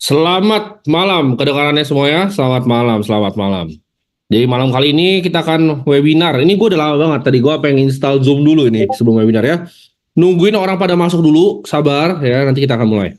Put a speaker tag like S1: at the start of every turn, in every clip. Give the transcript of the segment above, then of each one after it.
S1: Selamat malam, kedengarannya semuanya. Selamat malam, selamat malam. Jadi malam kali ini kita akan webinar. Ini gue udah lama banget. Tadi gue pengen install Zoom dulu ini sebelum webinar ya. Nungguin orang pada masuk dulu, sabar ya. Nanti kita akan mulai.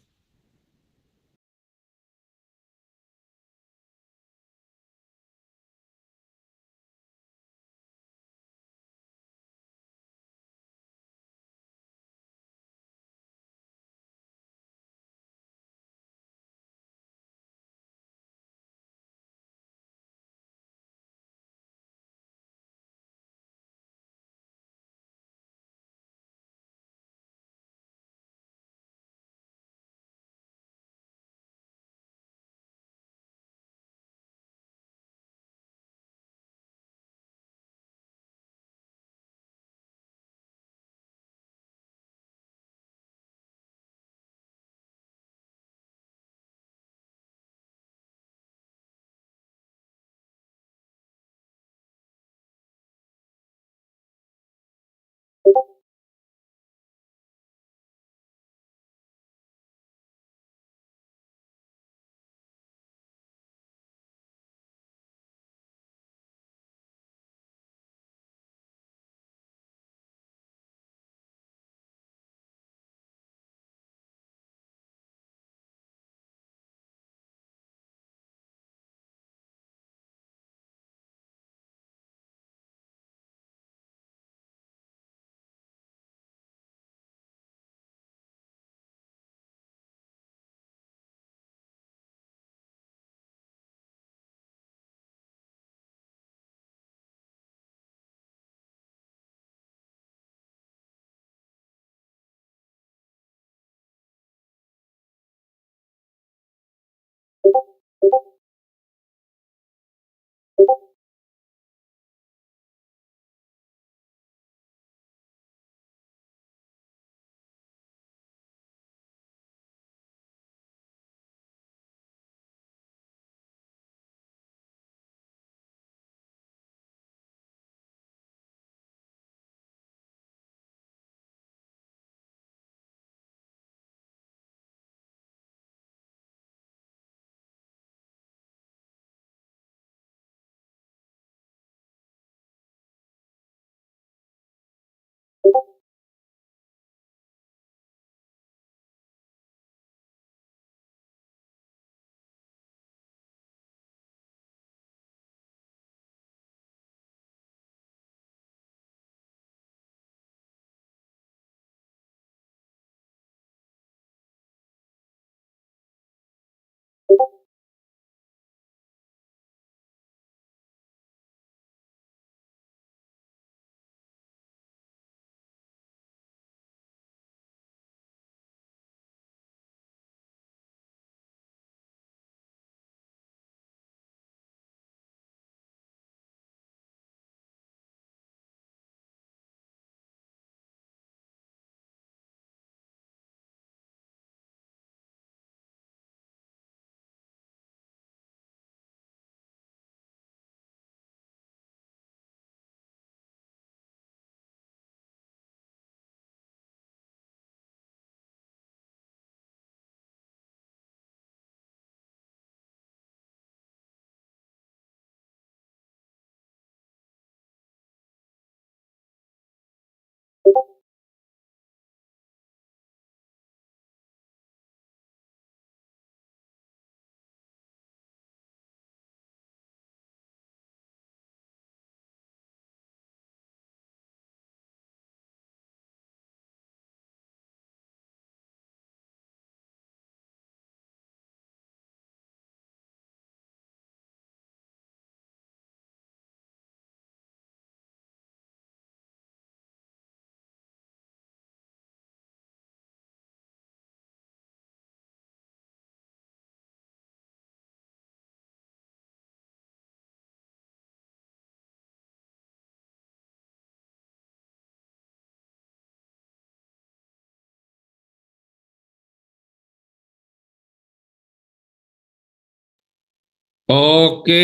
S1: Oke,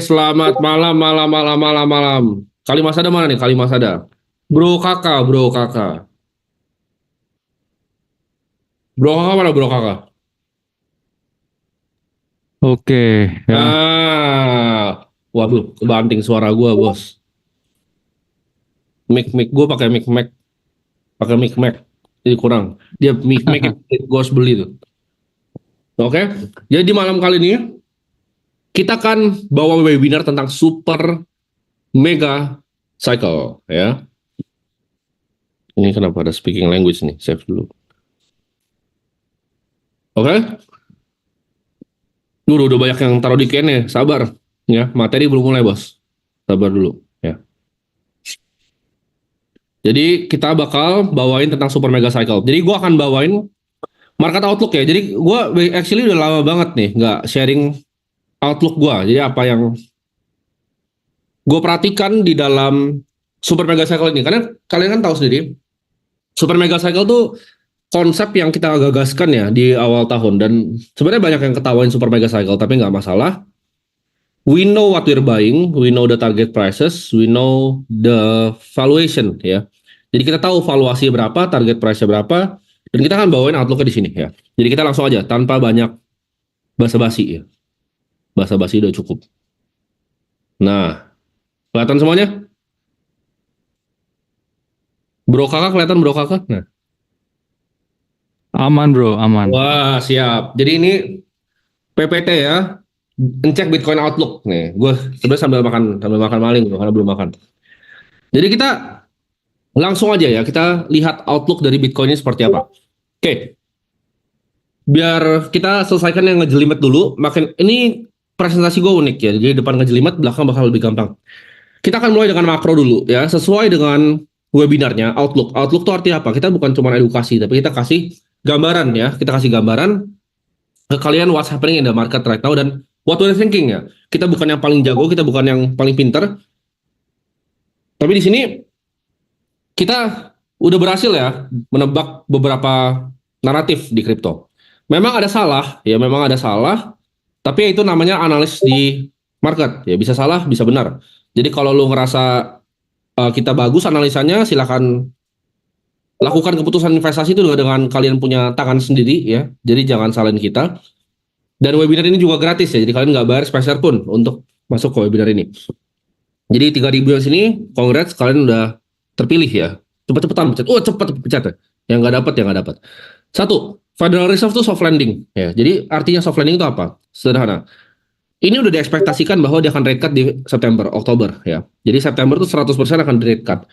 S1: selamat malam, malam, malam, malam, malam. Kalimas ada mana nih? Kalimas ada. Bro kakak, bro kakak. Bro kakak mana bro kakak?
S2: Oke, ya.
S1: Waduh, kebanting suara gua, bos. Mic gua pakai mic Mac. Jadi kurang. Dia mic gua harus beli tuh. Oke. Jadi di malam kali ini kita akan bawa webinar tentang super mega cycle ya. Ini kenapa ada speaking language nih? Save dulu. Oke. Udah banyak yang taruh di Q&A. Sabar ya. Materi belum mulai, bos. Sabar dulu ya. Jadi kita bakal bawain tentang super mega cycle. Jadi gua akan bawain market outlook ya. Jadi gua actually udah lama banget nih nggak sharing outlook gua. Jadi apa yang gue perhatikan di dalam super mega cycle ini, karena kalian kan tahu sendiri super mega cycle tuh konsep yang kita gagaskan ya di awal tahun, dan sebenarnya banyak yang ketawain super mega cycle, tapi nggak masalah. We know what we're buying, we know the target prices, we know the valuation ya. Jadi kita tahu valuasi berapa, target price berapa, dan kita akan bawain outlooknya di sini ya. Jadi kita langsung aja tanpa banyak basa-basi ya. Basa-basi udah cukup. Nah, kelihatan semuanya? Bro kakak kelihatan, bro kakak? Nah.
S2: Aman bro, aman.
S1: Wah, siap. Jadi ini PPT ya, ngecek Bitcoin Outlook nih. Gue sebenarnya sambil makan maling loh, karena belum makan. Jadi kita langsung aja ya, kita lihat Outlook dari Bitcoin ini seperti apa. Oke, biar kita selesaikan yang ngejelimet dulu. Makin ini presentasi gue unik ya, jadi depan ngejelimet, belakang bakal lebih gampang. Kita akan mulai dengan makro dulu ya, sesuai dengan webinarnya Outlook. Outlook itu artinya apa? Kita bukan cuma edukasi, tapi kita kasih gambaran ya. Kita kasih gambaran ke kalian what's happening in the market right now dan what we're thinking ya. Kita bukan yang paling jago, kita bukan yang paling pinter. Tapi di sini kita udah berhasil ya menebak beberapa naratif di kripto. Memang ada salah, ya memang ada salah, tapi itu namanya analis di market. Ya bisa salah, bisa benar. Jadi kalau lu ngerasa kita bagus analisanya, silakan lakukan keputusan investasi itu dengan kalian punya tangan sendiri ya. Jadi jangan salahin kita. Dan webinar ini juga gratis ya. Jadi kalian nggak bayar sepeser pun untuk masuk ke webinar ini. Jadi 3.000 yang sini, congrats kalian udah terpilih ya. Cepet-cepetan pencet. Oh cepet pencet ya. Yang nggak dapat ya nggak dapat. Satu, Federal Reserve itu soft landing ya. Jadi artinya soft landing itu apa? Sederhana. Ini udah diekspektasikan bahwa dia akan rate cut di September, Oktober ya. Jadi September itu 100% akan di rate cut.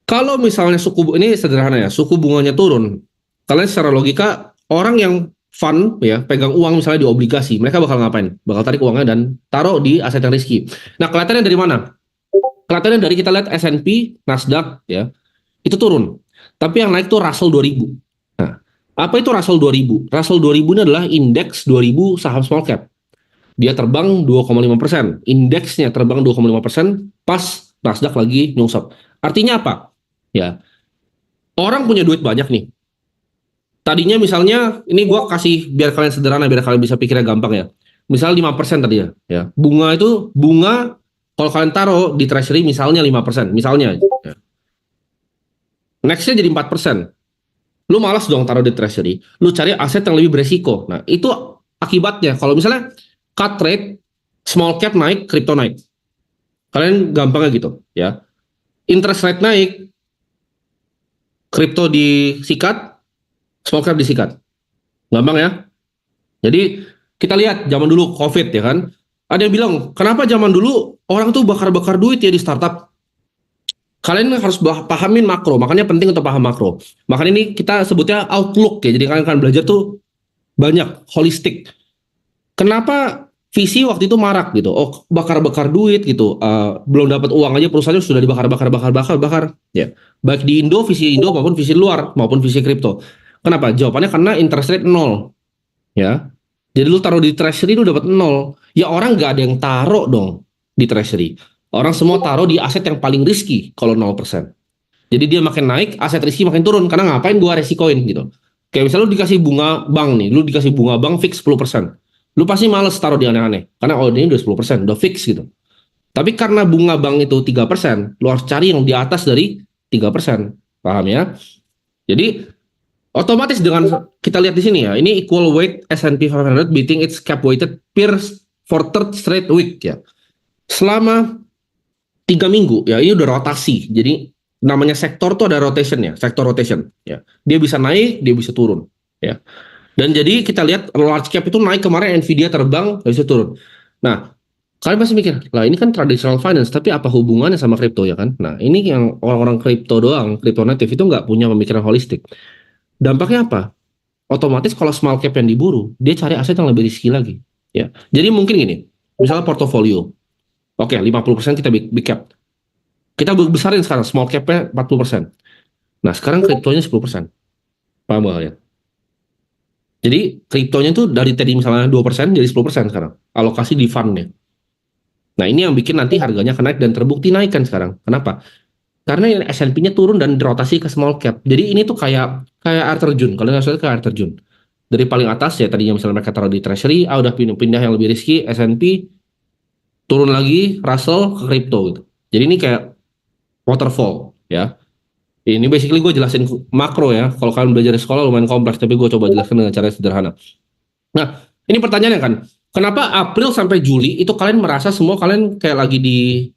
S1: Kalau misalnya ini sederhana ya, suku bunganya turun, kalian secara logika orang yang fund ya, pegang uang misalnya di obligasi, mereka bakal ngapain? Bakal tarik uangnya dan taruh di aset yang risky. Nah, kelihatannya dari mana? Kelihatannya dari kita lihat S&P, Nasdaq ya, itu turun. Tapi yang naik tuh Russell 2000. Nah, apa itu Russell 2000? Russell 2000 ini adalah indeks 2000 saham small cap. Dia terbang 2,5%. Indeksnya terbang 2,5% pas Nasdaq lagi nyungsep. Artinya apa? Ya, orang punya duit banyak nih. Tadinya misalnya, ini gue kasih biar kalian sederhana, biar kalian bisa pikirnya gampang ya. Misal 5% tadi ya. Bunga kalau kalian taruh di treasury misalnya 5%, misalnya. Ya. Nextnya jadi 4%. Lu malas dong taruh di treasury. Lu cari aset yang lebih beresiko. Nah, itu akibatnya. Kalau misalnya cut rate, small cap naik, crypto naik. Kalian gampangnya gitu ya. Interest rate naik, kripto disikat, small cap disikat. Gampang ya. Jadi kita lihat zaman dulu COVID ya kan. Ada yang bilang, kenapa zaman dulu orang tuh bakar-bakar duit ya di startup? Kalian harus pahamin makro, makanya penting untuk paham makro. Makanya ini kita sebutnya outlook ya. Jadi kalian akan belajar tuh banyak, holistik. Kenapa visi waktu itu marak gitu? Oh, bakar-bakar duit gitu. Belum dapat uang aja perusahaannya sudah dibakar. Ya. Baik di Indo, visi Indo maupun visi luar maupun visi kripto. Kenapa? Jawabannya karena interest rate 0. Ya. Jadi lu taruh di treasury lu dapat 0. Ya orang nggak ada yang taruh dong di treasury. Orang semua taruh di aset yang paling risky kalau 0%. Jadi dia makin naik, aset risky makin turun. Karena ngapain gua resikoin gitu. Kayak misalnya lu dikasih bunga bank nih, lu dikasih bunga bank fix 10%. Lu pasti males taruh di aneh-aneh. Karena ini udah 10%, udah fix gitu. Tapi karena bunga bank itu 3%, lu harus cari yang di atas dari 3%. Paham ya? Jadi Otomatis dengan kita lihat di sini ya, ini equal weight S&P 500 beating its cap weighted peers for third straight week ya. Selama 3 minggu ya, ini udah rotasi. Jadi namanya sektor tuh ada rotation ya, sektor rotation ya. Dia bisa naik, dia bisa turun ya. Dan jadi kita lihat large cap itu naik kemarin, Nvidia terbang, bisa turun. Nah, kalian pasti mikir, lah ini kan traditional finance, tapi apa hubungannya sama kripto ya kan? Nah, ini yang orang-orang kripto doang, kripto native itu nggak punya pemikiran holistik. Dampaknya apa? Otomatis kalau small cap yang diburu, dia cari aset yang lebih risky lagi. Ya, jadi mungkin gini, misalnya portofolio, oke 50% kita big cap, kita besarin sekarang small capnya 40%. Nah, sekarang kriptonya 10%. Paham gak ya? Jadi kriptonya tuh dari tadi misalnya 2% jadi 10% sekarang. Alokasi di fundnya. Nah, ini yang bikin nanti harganya akan naik dan terbukti naik kan sekarang. Kenapa? Karena S&P-nya turun dan dirotasi ke small cap. Jadi ini tuh kayak air terjun. Kalau nggak salah kayak air terjun. Dari paling atas ya tadinya misalnya mereka taruh di treasury, udah pindah yang lebih risky, S&P turun lagi, Russell ke crypto gitu. Jadi ini kayak waterfall ya. Ini basically gue jelasin makro ya. Kalau kalian belajar di sekolah lumayan kompleks, tapi gue coba jelaskan dengan cara sederhana. Nah, ini pertanyaannya kan, kenapa April sampai Juli itu kalian merasa semua kalian kayak lagi di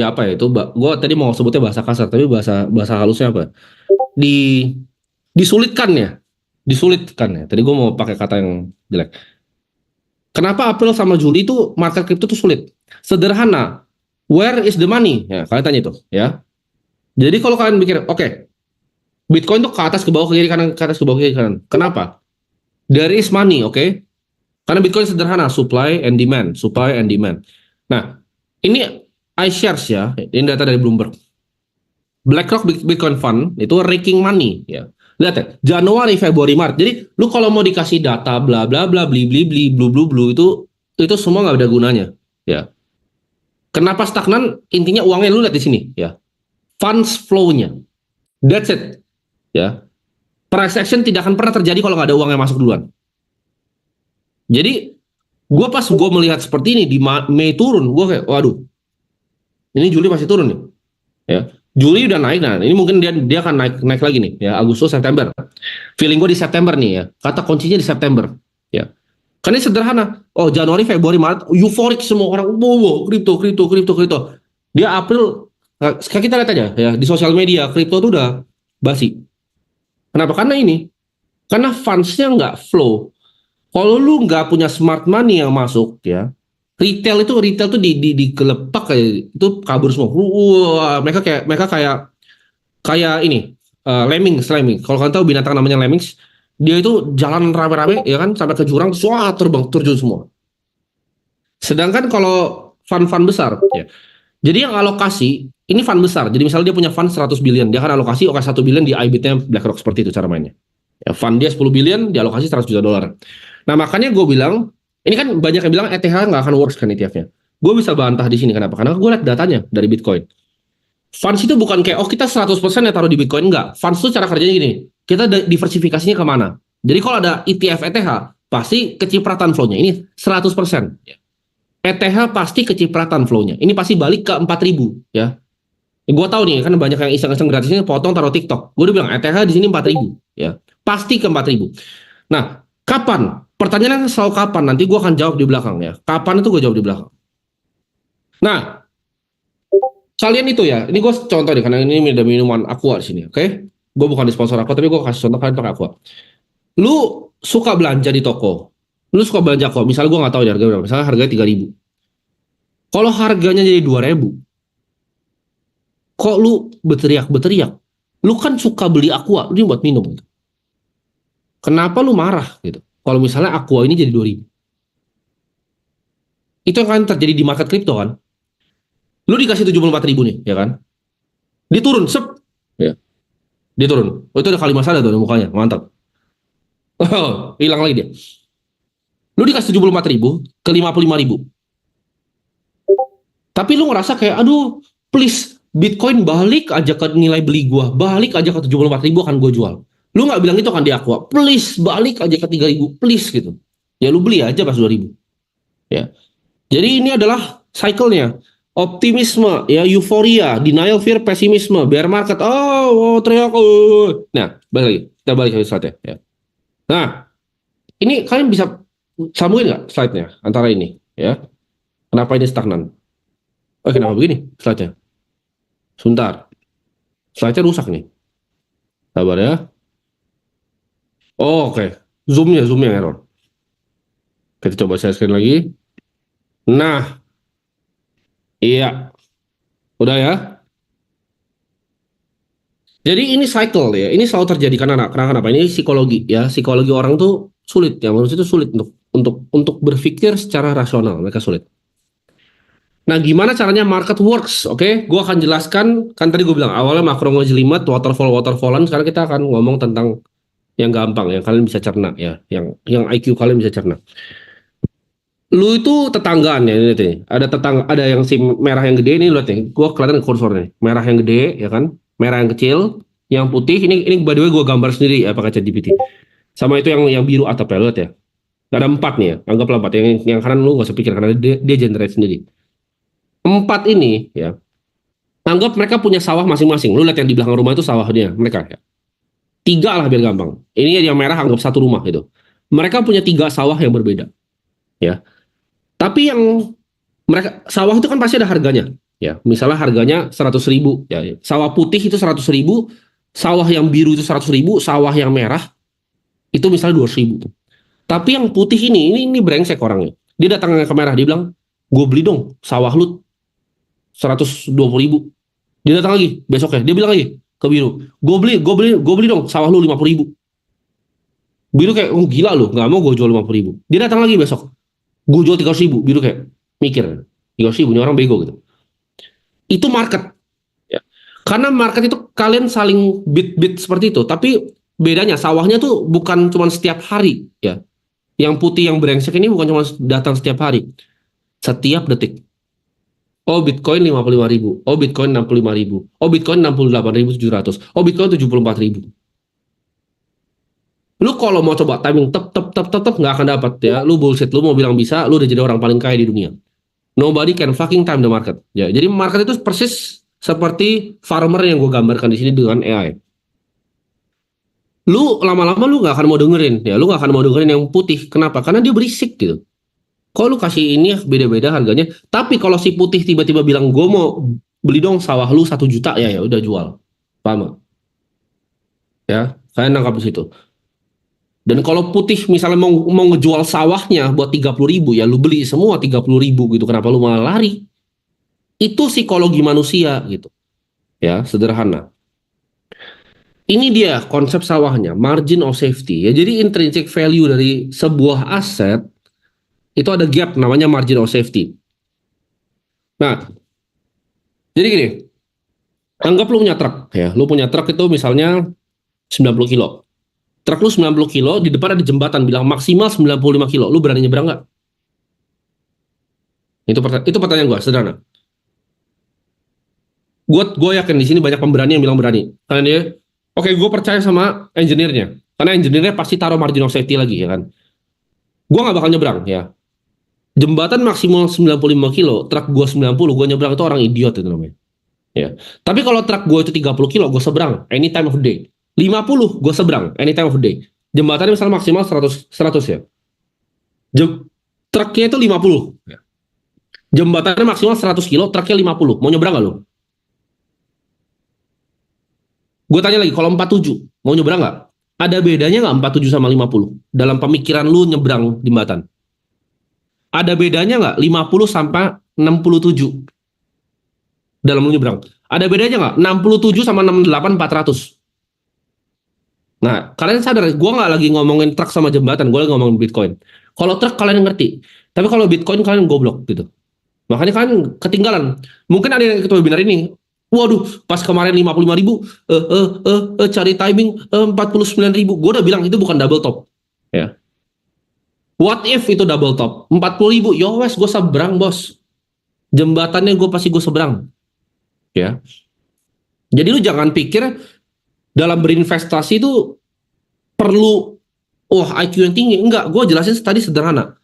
S1: apa ya itu? Gue tadi mau sebutnya bahasa kasar, tapi bahasa bahasa halusnya apa? Di disulitkan ya, disulitkan ya. Tadi gue mau pakai kata yang jelek. Kenapa April sama Juli itu market crypto tuh sulit? Sederhana. Where is the money? Ya, kalian tanya itu, ya. Jadi kalau kalian pikir, oke, Bitcoin tuh ke atas, ke bawah, ke kiri kanan, ke atas, ke bawah, ke kiri kanan. Kenapa? There is money, oke? Karena Bitcoin sederhana, supply and demand, supply and demand. Nah, ini iShares ya, ini data dari Bloomberg. BlackRock Bitcoin Fund itu raking money ya. Lihat ya, Januari, Februari, Maret. Jadi lu kalau mau dikasih data bla bla bla bli bli bli blu blu blu itu semua nggak ada gunanya ya. Kenapa stagnan? Intinya uangnya lu lihat di sini ya. Funds flow-nya. That's it. Ya. Price action tidak akan pernah terjadi kalau nggak ada uang yang masuk duluan. Jadi gue melihat seperti ini di Mei turun, gue kayak waduh. Ini Juli masih turun nih. Ya. Juli udah naik, nah ini mungkin dia akan naik lagi nih ya, Agustus September. Feeling gue di September nih ya, kata kuncinya di September ya. Karena ini sederhana. Oh, Januari, Februari, Maret euforik semua orang, wow, kripto. Dia April, sekarang kita lihat aja ya di sosial media kripto tuh udah basi. Kenapa? Karena ini, karena funds-nya nggak flow. Kalau lu nggak punya smart money yang masuk ya, retail tuh digelepak kayak itu kabur semua. Wah, mereka kayak ini lemmings. Kalau kalian tahu binatang namanya lemmings, dia itu jalan rame-rame ya kan sampai ke jurang, wah terjun semua. Sedangkan kalau fund-fund besar ya. Jadi yang alokasi ini fund besar. Jadi misalnya dia punya fund 100 billion, dia akan alokasi 1 billion di IBIT-nya BlackRock, seperti itu cara mainnya. Ya, fund dia 10 billion, dialokasi 100 juta dolar. Nah, makanya gue bilang, ini kan banyak yang bilang ETH nggak akan works kan ETF-nya. Gue bisa bantah di sini, kenapa? Karena gue lihat datanya dari Bitcoin. Funds itu bukan kayak, oh kita 100% ya taruh di Bitcoin, enggak. Funds itu cara kerjanya gini, kita diversifikasinya kemana? Jadi kalau ada ETF ETH, pasti kecipratan flow-nya. Ini 100%. ETH pasti kecipratan flow-nya. Ini pasti balik ke 4.000 ya. Gue tahu nih, kan banyak yang iseng-iseng gratisnya potong taruh TikTok. Gue udah bilang ETH di sini 4.000 ya. Pasti ke 4.000. Nah, kapan? Pertanyaannya selalu kapan? Nanti gue akan jawab di belakang ya. Kapan itu gue jawab di belakang. Nah, kalian itu ya. Ini gue contoh deh, karena ini ada minuman Aqua di sini, oke? Gue bukan di sponsor Aqua, tapi gue kasih contoh kalian pakai Aqua. Lu suka belanja di toko. Lu suka belanja kok. Misalnya gue nggak tahu harga berapa. Misalnya harganya 3.000. Kalau harganya jadi 2.000, kok lu berteriak? Lu kan suka beli Aqua, lu ini buat minum. Kenapa lu marah gitu? Kalau misalnya Aqua ini jadi 2.000. Itu yang akan terjadi di market kripto kan? Lu dikasih 74.000 nih, ya kan? Dia turun, sep. Ya. Dia turun. Oh, itu ada kalimat salah tuh mukanya, mantap. Oh, hilang lagi dia. Lu dikasih 74.000 ke 55.000. Tapi lu ngerasa kayak, aduh, please, Bitcoin balik aja ke nilai beli gua, balik aja ke 74.000 akan gua jual. Lu nggak bilang itu kan di Aqua, please balik aja ke 3.000, please gitu. Ya lu beli aja pas 2.000. Ya. Jadi ini adalah cycle-nya. optimisme, ya, euforia, denial, fear, pesimisme, bear market, teriak, nah, balik lagi, kita balik ke slide ya. Nah, ini kalian bisa sambungin nggak slide-nya antara ini, ya? Kenapa ini stagnan? Kenapa begini slide-nya? Sebentar, slide-nya rusak nih. Sabar ya. Oke. Zoom-nya yang error. Kita coba share screen lagi. Nah, iya, udah ya. Jadi ini cycle ya, ini selalu terjadi karena kenapa? Ini psikologi ya, psikologi orang tuh sulit ya, manusia itu sulit untuk berpikir secara rasional, mereka sulit. Nah, gimana caranya market works? Oke, gue akan jelaskan, kan tadi gue bilang awalnya makro ngejelimet, waterfallan, sekarang kita akan ngomong tentang yang gampang, yang kalian bisa cerna ya, yang IQ kalian bisa cerna. Lu itu tetanggaan ya, lihat nih. Ada yang si merah yang gede ini, lihat nih. Gua kelihatan kursornya. Merah yang gede ya kan, merah yang kecil, yang putih ini by the way gua gambar sendiri ya pakai ChatGPT. Sama itu yang biru atapnya, lihat ya. Ada 4 nih ya, anggaplah 4. Yang kanan lu nggak usah pikir karena dia generate sendiri. 4 ini ya. Anggap mereka punya sawah masing-masing. Lu lihat yang di belakang rumah itu sawahnya mereka ya. 3 lah biar gampang. Ini yang merah anggap satu rumah gitu. Mereka punya 3 sawah yang berbeda. Ya. Tapi yang mereka sawah itu kan pasti ada harganya, ya. Misalnya harganya 100.000, ya. Sawah putih itu 100.000, sawah yang biru itu 100.000, sawah yang merah itu misalnya 200.000. Tapi yang putih ini brengsek orangnya. Dia datang ke merah, dia bilang, gue beli dong sawah lu 120.000. Dia datang lagi besoknya, dia bilang lagi ke biru, gue beli dong sawah lu 50.000. Biru kayak, gila lu, nggak mau gue jual 50.000. Dia datang lagi besok, gue jual 300.000. Biru kayak mikir, 300.000 ini orang bego gitu. Itu market ya. Karena market itu kalian saling bid seperti itu, tapi bedanya sawahnya tuh bukan cuma setiap hari ya. Yang putih yang brengsek ini bukan cuma datang setiap hari, setiap detik. Bitcoin 55.000, Bitcoin 65.000, Bitcoin 68.700, Bitcoin 74.000. Lu kalau mau coba timing tetep nggak akan dapat ya. Lu bullshit, lu mau bilang bisa, lu udah jadi orang paling kaya di dunia. Nobody can fucking time the market. Ya, jadi market itu persis seperti farmer yang gue gambarkan di sini dengan AI. Lu lama-lama lu nggak akan mau dengerin, ya. Lu nggak akan mau dengerin yang putih. Kenapa? Karena dia berisik gitu. Kalau lu kasih ini beda-beda harganya. Tapi kalau si putih tiba-tiba bilang gue mau beli dong sawah lu 1 juta, ya udah jual. Paham? Ya, kalian nangkap di situ. Dan kalau putih misalnya mau ngejual sawahnya buat 30.000, ya lu beli semua 30.000 gitu. Kenapa lu malah lari? Itu psikologi manusia gitu. Ya, sederhana. Ini dia konsep sawahnya, margin of safety. Ya, jadi intrinsic value dari sebuah aset itu ada gap namanya margin of safety. Nah, jadi gini, anggap lu punya truk ya. Lu punya truk itu misalnya 90 kilo. Truk lu 90 kilo, di depan ada jembatan bilang maksimal 95 kilo. Lu berani nyebrang nggak? Itu pertanyaan gue, sederhana. Gue yakin di sini banyak pemberani yang bilang berani. Karena dia, oke, gue percaya sama engineer-nya. Karena engineer-nya pasti taruh margin of safety lagi, ya kan. Gue nggak bakal nyebrang, ya. Jembatan maksimal 95 kilo, truk gue 90, gue nyebrang itu orang idiot itu namanya. Ya. Tapi kalau truk gue itu 30 kilo, gue seberang any time of the day. 50, gue seberang any time of the day. Jembatannya misalnya maksimal 100 ya. Truknya itu 50. Ya. Jembatannya maksimal 100 kilo, truknya 50. Mau nyebrang gak lu? Gue tanya lagi, kalau 47, mau nyebrang gak? Ada bedanya gak 47 sama 50? Dalam pemikiran lu nyebrang jembatan. Ada bedanya nggak 50 sampai 67 dalam lu nyebrang? Ada bedanya nggak 67 sama 68 400? Nah, kalian sadar, gue nggak lagi ngomongin truk sama jembatan, gue lagi ngomongin Bitcoin. Kalau truk kalian ngerti, tapi kalau Bitcoin kalian goblok gitu. Makanya kalian ketinggalan. Mungkin ada yang ikut webinar ini, waduh, pas kemarin 55.000, cari timing 49.000. Gue udah bilang itu bukan double top. Ya. What if itu double top? 40.000, yo wes gue seberang bos. Jembatannya pasti gue seberang. Ya. Jadi lu jangan pikir dalam berinvestasi itu perlu IQ yang tinggi. Enggak, gue jelasin tadi sederhana.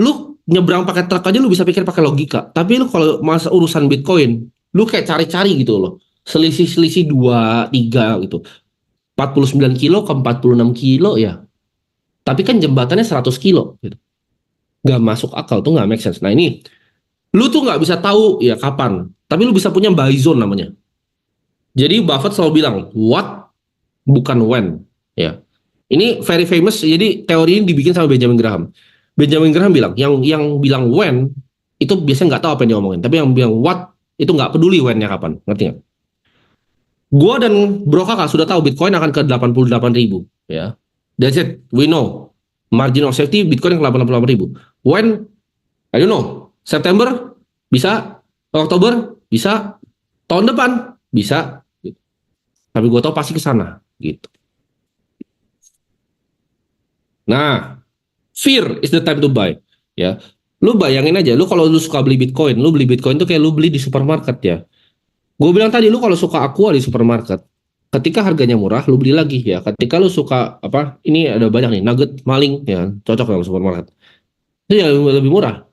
S1: Lu nyebrang pakai truk aja lu bisa pikir pakai logika. Tapi lu kalau masa urusan Bitcoin, lu kayak cari-cari gitu loh. Selisih-selisih 2 3 gitu. 49 kilo ke 46 kilo ya. Tapi kan jembatannya 100 kilo gitu. Gak masuk akal tuh, gak make sense. Nah ini, lu tuh gak bisa tahu ya kapan. Tapi lu bisa punya buy zone namanya. Jadi Buffett selalu bilang, what bukan when. Ya. Ini very famous. Jadi teori ini dibikin sama Benjamin Graham. Benjamin Graham bilang, yang bilang when itu biasanya nggak tahu apa yang dia omongin. Tapi yang bilang what itu nggak peduli when-nya kapan. Ngerti nggak? Gua dan Bro Kakak sudah tahu Bitcoin akan ke 88.000 ya. That's it. We know. Margin of safety Bitcoin ke 88.000. When? I don't know. September bisa, Oktober bisa, tahun depan bisa. Tapi gue tahu pasti ke sana gitu. Nah, fear is the time to buy ya. Lu bayangin aja, lu kalau lu suka beli Bitcoin, lu beli Bitcoin tuh kayak lu beli di supermarket ya. Gue bilang tadi, lu kalau suka aqua di supermarket, ketika harganya murah lu beli lagi ya. Ketika lu suka apa, ini ada banyak nih nugget maling ya, cocok dalam supermarket, itu ya lebih murah,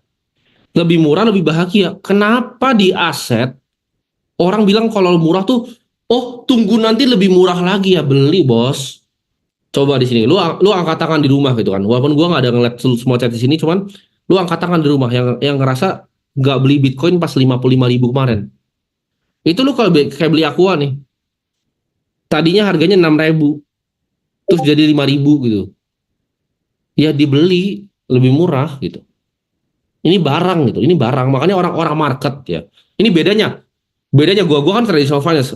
S1: lebih bahagia. Kenapa di aset orang bilang kalau murah tuh, oh tunggu nanti lebih murah lagi ya, beli bos. Coba di sini, lu angkat tangan di rumah gitu kan. Walaupun gua nggak ada ngeliat semua chat di sini, cuman lu angkat tangan di rumah yang ngerasa nggak beli Bitcoin pas 55.000 kemarin. Itu lu kalau kayak beli Aqua nih, tadinya harganya 6.000, terus jadi 5.000 gitu. Ya dibeli lebih murah gitu. Ini barang gitu, ini barang. Makanya orang-orang market ya. Ini bedanya gua kan traditional finance.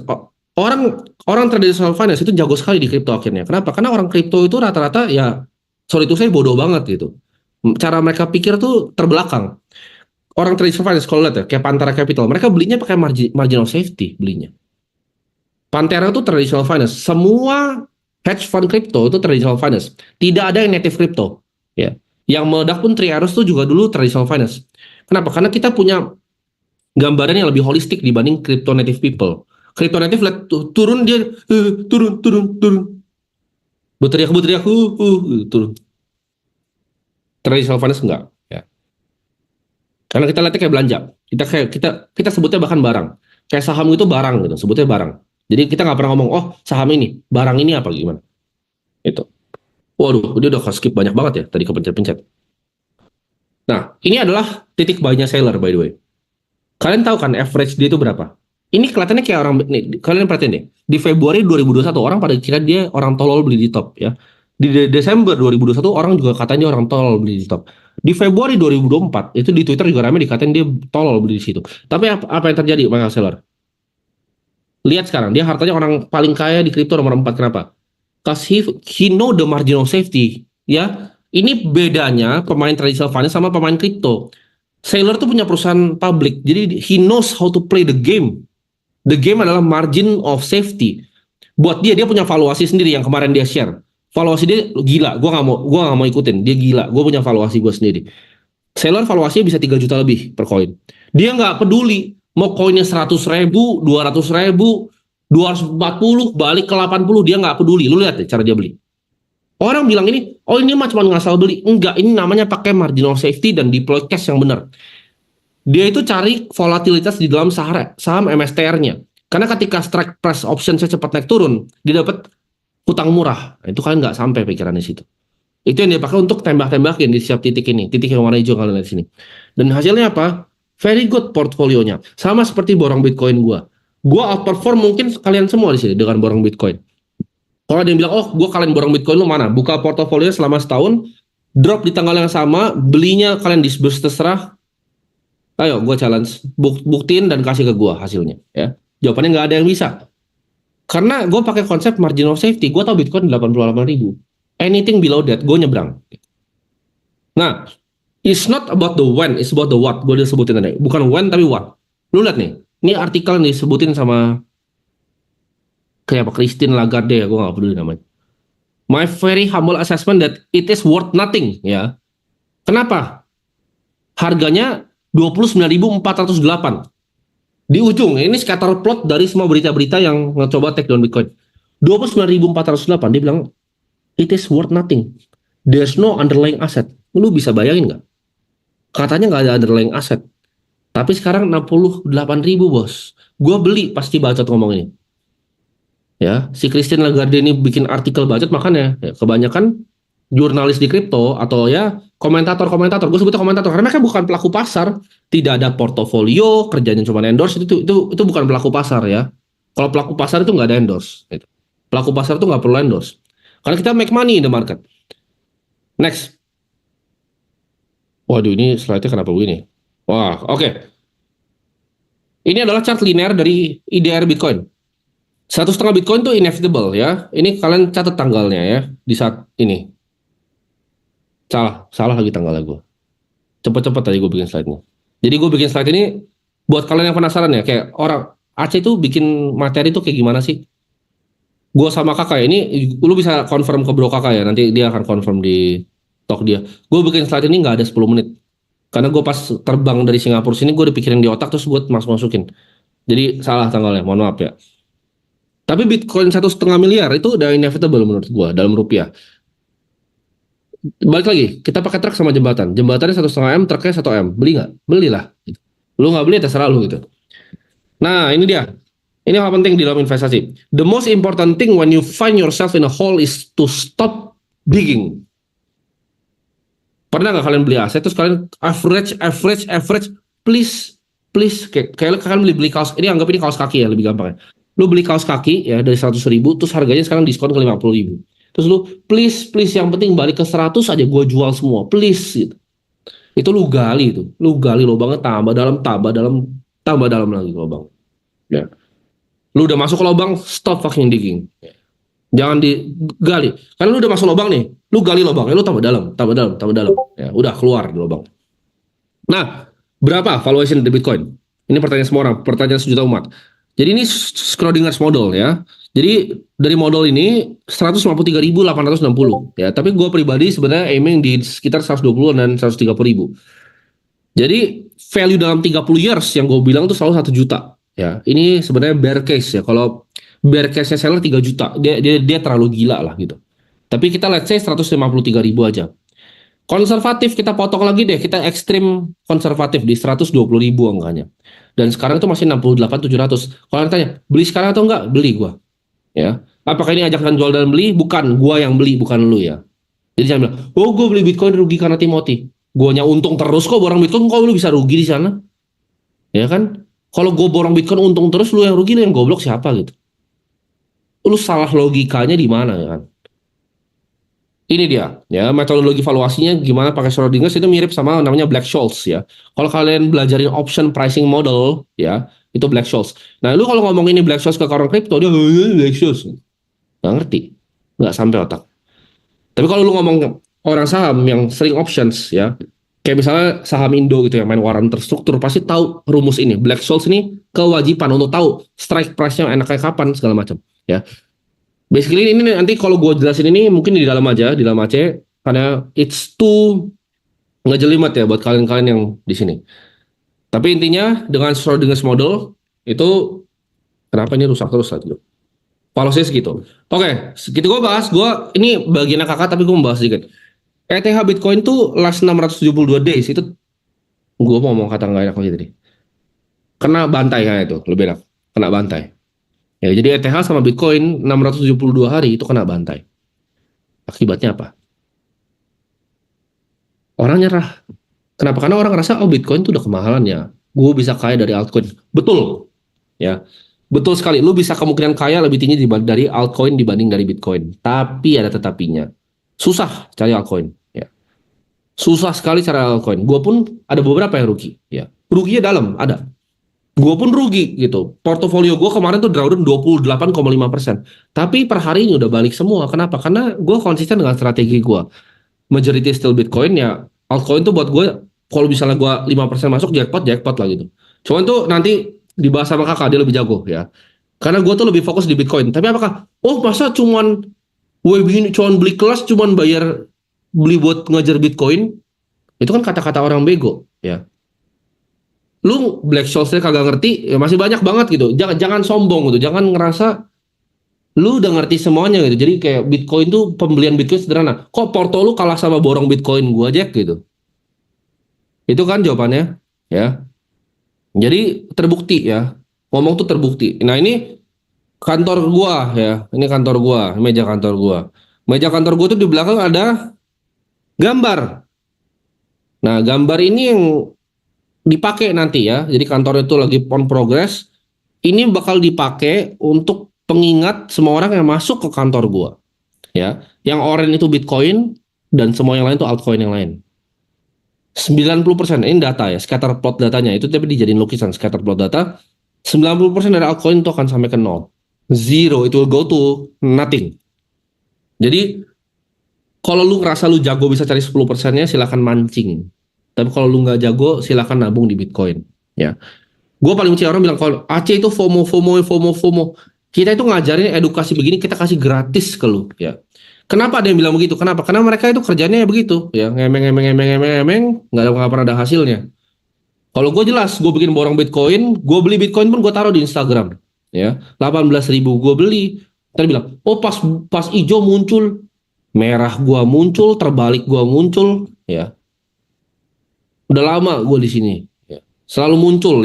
S1: Orang traditional finance itu jago sekali di kripto akhirnya. Kenapa? Karena orang kripto itu rata-rata ya, sorry itu saya bodoh banget gitu. Cara mereka pikir tuh terbelakang. Orang traditional finance kalau lihat ya, kayak Pantera Capital, mereka belinya pakai margin of safety belinya. Pantera itu traditional finance. Semua hedge fund kripto itu traditional finance. Tidak ada yang native kripto. Ya. Yang meledak pun Triaros itu juga dulu traditional finance. Kenapa? Karena kita punya gambaran yang lebih holistik dibanding crypto native people. Crypto native lihat turun dia turun. Berteriak turun. Traditional finance enggak, ya. Karena kita lihatnya kayak belanja. Kita sebutnya bahkan barang. Kayak saham itu barang gitu, sebutnya barang. Jadi kita nggak pernah ngomong, oh saham ini, barang ini apa gimana. Itu. Waduh, dia udah skip banyak banget ya tadi kepencet-pencet. Nah, ini adalah titik buy-nya seller by the way. Kalian tahu kan average dia itu berapa? Ini kelihatannya kayak orang, nih, kalian perhatiin deh. Di Februari 2021 orang pada kira dia orang tolol beli di top ya. Di Desember 2021 orang juga katanya orang tolol beli di top. Di Februari 2024 itu di Twitter juga ramai dikatain dia tolol beli di situ. Tapi apa yang terjadi Michael Saylor? Lihat sekarang, dia hartanya orang paling kaya di kripto nomor 4. Kenapa? Because he know the margin of safety. Ya, ini bedanya pemain traditional finance sama pemain kripto. Saylor tuh punya perusahaan publik, jadi he knows how to play the game. The game adalah margin of safety. Buat dia punya valuasi sendiri yang kemarin dia share. Valuasi dia gila, gua nggak mau ikutin. Dia gila, gua punya valuasi gua sendiri. Saylor valuasinya bisa 3 juta lebih per koin. Dia nggak peduli mau koinnya 100.000, 200.000, 240 balik ke 80, dia nggak peduli. Lu lihat deh cara dia beli. Orang bilang ini, oh ini mah cuma ngasal beli. Enggak, ini namanya pakai margin of safety dan deploy cash yang benar. Dia itu cari volatilitas di dalam saham MSTR-nya. Karena ketika strike price option saya cepat naik turun, dia dapat hutang murah. Nah, itu kalian nggak sampai pikiran di situ. Itu yang dia pakai untuk tembak-tembakin di setiap titik ini. Titik yang warna hijau kalian lihat di sini. Dan hasilnya apa? Very good portfolionya. Sama seperti borong Bitcoin gua. Gua outperform mungkin kalian semua di sini dengan borong Bitcoin. Kalau ada yang bilang, oh gue kalian borong Bitcoin lu mana? Buka portofolio selama setahun, drop di tanggal yang sama, belinya kalian terserah. Ayo gue challenge, buktiin dan kasih ke gue hasilnya. Ya, jawabannya nggak ada yang bisa. Karena gue pakai konsep margin of safety. Gue tahu Bitcoin 88.000. Anything below that, gue nyebrang. Nah, it's not about the when, it's about the what. Gue udah sebutin tadi. Bukan when tapi what. Lu lihat nih, ini artikel nih disebutin sama kayak apa, Christine Lagarde ya, gue gak peduli namanya. My very humble assessment that it is worth nothing ya. Kenapa? Harganya 29.408. Di ujung, ini scatter plot dari semua berita-berita yang mencoba take down Bitcoin. 29.408, dia bilang it is worth nothing. There's no underlying asset. Lu bisa bayangin gak? Katanya nggak ada underlying aset. Tapi sekarang 68.000 bos. Gue beli pasti bacot ngomong ini. Ya, si Christine Lagarde ini bikin artikel bacot makanya ya, kebanyakan jurnalis di kripto atau ya komentator-komentator, gue sebutnya komentator karena mereka bukan pelaku pasar, tidak ada portofolio, kerjanya cuma endorse, itu bukan pelaku pasar ya. Kalau pelaku pasar itu nggak ada endorse. Gitu. Pelaku pasar itu nggak perlu endorse. Karena kita make money in the market. Next. Waduh, ini slide-nya kenapa begini? Wah, oke. Ini adalah chart linear dari IDR Bitcoin. 1,5 Bitcoin tuh inevitable ya. Ini kalian catat tanggalnya ya di saat ini. Salah lagi tanggalnya gue. Cepet-cepet tadi gue bikin slide-nya. Jadi gue bikin slide ini buat kalian yang penasaran ya, kayak orang Aceh itu bikin materi tuh kayak gimana sih? Gue sama kakak ya, ini lu bisa confirm ke bro kakak ya, nanti dia akan confirm di talk dia. Gue bikin slide ini nggak ada 10 menit. Karena gue pas terbang dari Singapura sini gue udah pikirin di otak terus buat masukin. Jadi salah tanggalnya, mohon maaf ya. Tapi Bitcoin 1,5 miliar itu udah inevitable menurut gue dalam rupiah. Balik lagi, kita pakai truk sama jembatan. Jembatannya 1,5 M, truknya 1 M. Beli nggak? Belilah. Lu nggak beli terserah lu gitu. Nah ini dia. Ini hal penting di dalam investasi. The most important thing when you find yourself in a hole is to stop digging. Pernah nggak kalian beli aset terus kalian average, please, kayak kalian beli kaos. Ini anggap ini kaos kaki ya, lebih gampang ya. Lu beli kaos kaki ya dari 100.000, terus harganya sekarang diskon ke 50.000. Terus lu please yang penting balik ke 100 aja gue jual semua, please gitu. Itu lu gali lubangnya tambah dalam lagi lubang. Ya. Lu udah masuk ke lubang, stop fucking digging. Jangan digali. Karena lu udah masuk lubang nih, lu gali lubangnya, lu tambah dalam. Ya, udah keluar di lubang. Nah, berapa valuation di Bitcoin? Ini pertanyaan semua orang, pertanyaan sejuta umat. Jadi ini Schrodinger's model ya. Jadi dari model ini 153.860 ya. Tapi gue pribadi sebenarnya aiming di sekitar 120 dan 130.000. Jadi value dalam 30 years yang gue bilang tuh selalu 1 juta ya. Ini sebenarnya bear case ya. Kalau bear case-nya seller 3 juta, dia terlalu gila lah gitu. Tapi kita let's say 153.000 aja. Konservatif kita potong lagi deh, kita ekstrim konservatif di 120.000 angkanya. Dan sekarang itu masih 68.700. Kalau tanya, beli sekarang atau enggak? Beli gua. Ya. Apakah ini ajakan jual dan beli? Bukan, gua yang beli, bukan lu ya. Jadi jangan bilang, "Oh, gua beli Bitcoin rugi karena Timothy." Guanya untung terus kok borong Bitcoin, kok lu bisa rugi di sana? Ya kan? Kalau gua borong Bitcoin untung terus, lu yang rugi, lu yang goblok siapa gitu. Lu salah logikanya di mana ya kan? Ini dia ya, metodologi valuasinya gimana pakai Schrodinger itu mirip sama namanya Black-Scholes ya. Kalau kalian belajarin option pricing model ya, itu Black-Scholes. Nah, lu kalau ngomong ini Black-Scholes ke orang kripto dia Black-Scholes. Nggak ngerti. Nggak sampai otak. Tapi kalau lu ngomong orang saham yang sering options ya, kayak misalnya saham Indo gitu yang main waran terstruktur pasti tahu rumus ini. Black-Scholes ini kewajiban untuk tahu strike price-nya enaknya kapan segala macam ya. Basically ini nanti kalau gue jelasin ini mungkin di dalam aja, di dalam Aceh, karena it's too ngejelimet ya buat kalian-kalian yang di sini. Tapi intinya dengan Schrodinger's model itu kenapa ini rusak terus tadi? Valuasinya segitu. Oke, segitu gue bahas. Gue ini bagiannya kakak tapi gue membahas sedikit. ETH Bitcoin tuh last 672 days itu gue mau ngomong kata nggak enak lagi tadi. Kena bantai kayak itu, lebih enak. Kena bantai. Ya, jadi ETH sama Bitcoin 672 hari itu kena bantai. Akibatnya apa? Orang nyerah. Kenapa? Karena orang ngerasa, oh Bitcoin itu udah kemahalan ya. Gue bisa kaya dari altcoin. Betul. Ya, betul sekali. Lu bisa kemungkinan kaya lebih tinggi dari altcoin dibanding dari Bitcoin. Tapi ada tetapinya. Susah cari altcoin. Ya. Susah sekali cari altcoin. Gue pun ada beberapa yang rugi. Ya. Ruginya dalam, ada. Gue pun rugi gitu. Portofolio gue kemarin tuh drawdown 28,5%. Tapi per hari ini udah balik semua. Kenapa? Karena gue konsisten dengan strategi gue. Majority still Bitcoin ya. Altcoin tuh buat gue, kalau misalnya gue 5% masuk jackpot lah gitu. Cuman tuh nanti dibahas sama kakak, dia lebih jago ya. Karena gue tuh lebih fokus di Bitcoin. Tapi apakah, oh masa cuman beli kelas, cuman bayar beli buat ngajar Bitcoin? Itu kan kata-kata orang bego ya. Lu Black-Scholes kagak ngerti, ya masih banyak banget gitu. Jangan sombong gitu, jangan ngerasa lu udah ngerti semuanya gitu. Jadi kayak Bitcoin tuh pembelian Bitcoin sederhana. Kok porto lu kalah sama borong Bitcoin gua aja gitu. Itu kan jawabannya, ya. Jadi terbukti ya. Ngomong tuh terbukti. Nah, ini kantor gua ya. Ini kantor gua, meja kantor gua. Meja kantor gua tuh di belakang ada gambar. Nah, gambar ini yang dipakai nanti ya. Jadi kantor itu lagi on progress. Ini bakal dipakai untuk pengingat semua orang yang masuk ke kantor gua, ya. Yang orange itu Bitcoin dan semua yang lain itu altcoin yang lain. 90% ini data ya, scatter plot datanya itu tapi dijadiin lukisan scatter plot data. 90% dari altcoin itu akan sampai ke nol. Zero, it will go to nothing. Jadi kalau lu ngerasa lu jago bisa cari 10%-nya silakan mancing. Tapi kalau lu nggak jago silakan nabung di Bitcoin, ya. Gue paling percaya orang bilang kalau Aceh itu FOMO, FOMO, FOMO, FOMO. Kita itu ngajarin edukasi begini kita kasih gratis ke lu, ya. Kenapa ada yang bilang begitu? Kenapa? Karena mereka itu kerjanya ya begitu, ya, ngemeng, ngemeng, ngemeng, ngemeng, ngemeng, nggak pernah ada hasilnya. Kalau gue jelas, gue bikin borong Bitcoin, gue beli Bitcoin pun gue taruh di Instagram, ya, 18.000 gue beli. Tadi bilang, oh pas pas hijau muncul, merah gue muncul, terbalik gue muncul, ya. Udah lama gue di sini, ya. Selalu muncul,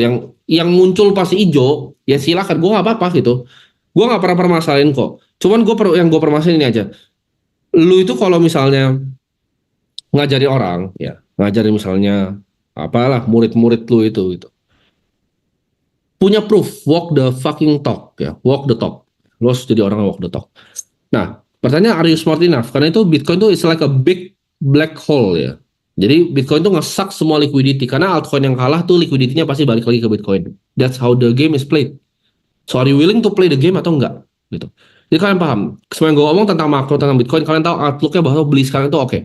S1: yang muncul pas hijau, ya silakan, gue nggak apa-apa gitu. Gue nggak pernah permasalahin kok. Cuman yang gue permasalahin ini aja. Lu itu kalau misalnya ngajari orang, ya, ngajari misalnya apalah murid-murid lu itu gitu. Punya proof, walk the fucking talk, ya, walk the talk. Lu harus jadi orang yang walk the talk. Nah, pertanyaan are you smart enough? Karena itu Bitcoin tuh it's like a big black hole ya. Jadi Bitcoin tuh ngesak semua liquidity karena altcoin yang kalah tuh liquidity-nya pasti balik lagi ke Bitcoin. That's how the game is played. So are you willing to play the game atau enggak? Gitu. Jadi kalian paham. Sebenarnya gue ngomong tentang makro tentang Bitcoin, kalian tahu outlook-nya bahwa beli sekarang itu oke.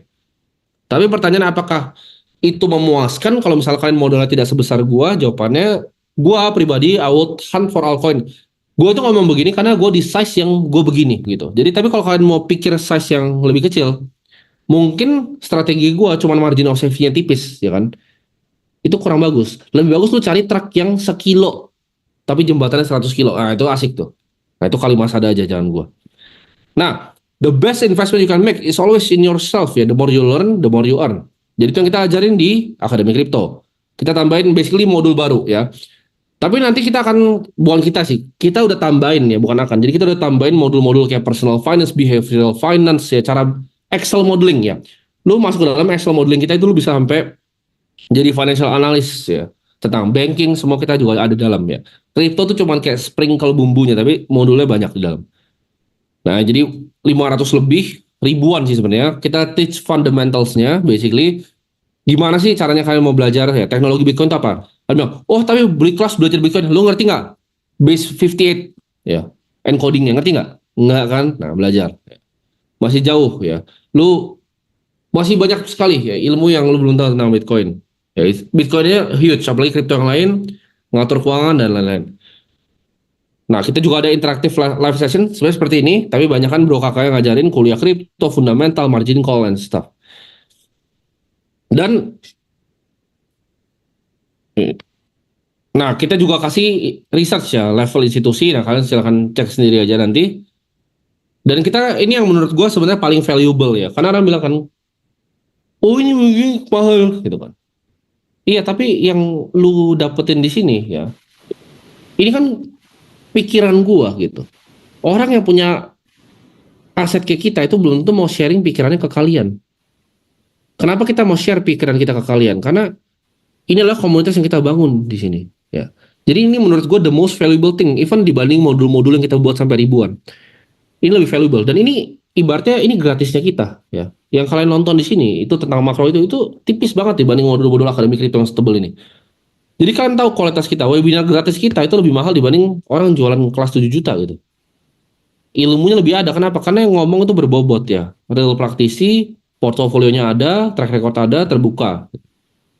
S1: Tapi pertanyaan apakah itu memuaskan kalau misalnya kalian modalnya tidak sebesar gua? Jawabannya gua pribadi I would hunt for altcoin. Gue tuh ngomong begini karena gue di size yang gue begini gitu. Jadi tapi kalau kalian mau pikir size yang lebih kecil, mungkin strategi gue cuman margin of safety-nya tipis, ya kan? Itu kurang bagus. Lebih bagus lu cari truk yang sekilo, tapi jembatannya 100 kilo. Nah itu asik tuh. Nah itu kali Masada aja jangan gue. Nah, the best investment you can make is always in yourself ya. The more you learn, the more you earn. Jadi itu yang kita ajarin di Akademi Kripto. Kita tambahin basically modul baru ya. Tapi nanti kita akan, bukan kita sih, kita udah tambahin ya, bukan akan. Jadi kita udah tambahin modul-modul kayak personal finance, behavioral finance ya, cara Excel modeling ya. Lu masuk ke dalam Excel modeling kita itu lu bisa sampai jadi financial analyst ya. Tentang banking semua kita juga ada di dalam ya. Kripto tuh cuman kayak sprinkle bumbunya, tapi modulnya banyak di dalam. Nah, jadi 500 lebih, ribuan sih sebenarnya. Kita teach fundamentals-nya, basically. Gimana sih caranya kalian mau belajar ya? Teknologi Bitcoin itu apa? Kalian bilang, oh tapi beli kelas belajar Bitcoin, lu ngerti nggak? Base 58, ya. Encodingnya, ngerti nggak? Nggak kan? Nah, belajar. Masih jauh ya. Lu masih banyak sekali ya ilmu yang lu belum tahu tentang Bitcoin. Ya, Bitcoinnya huge, apalagi kripto yang lain, ngatur keuangan dan lain-lain. Nah, kita juga ada interaktif live session sebenarnya seperti ini, tapi banyak kan bro kakak yang ngajarin kuliah kripto, fundamental, margin call, and stuff. Dan, nah kita juga kasih research ya, level institusi, nah kalian silahkan cek sendiri aja nanti. Dan kita, ini yang menurut gue sebenarnya paling valuable ya, karena orang bilang kan, oh ini mahal, gitu kan. Iya, tapi yang lu dapetin di sini ya, ini kan pikiran gua gitu. Orang yang punya aset kayak kita itu belum tentu mau sharing pikirannya ke kalian. Kenapa kita mau share pikiran kita ke kalian? Karena ini adalah komunitas yang kita bangun di sini. Ya. Jadi ini menurut gue the most valuable thing, even dibanding modul-modul yang kita buat sampai ribuan. Ini lebih valuable. Dan ini ibaratnya ini gratisnya kita. Ya. Yang kalian nonton di sini itu tentang makro itu tipis banget dibanding modul-modul akademik kripto yang setebel ini. Jadi kalian tahu kualitas kita, webinar gratis kita itu lebih mahal dibanding orang jualan kelas 7 juta gitu. Ilmunya lebih ada. Kenapa? Karena yang ngomong itu berbobot ya. Real praktisi, portofolionya ada, track record ada, terbuka.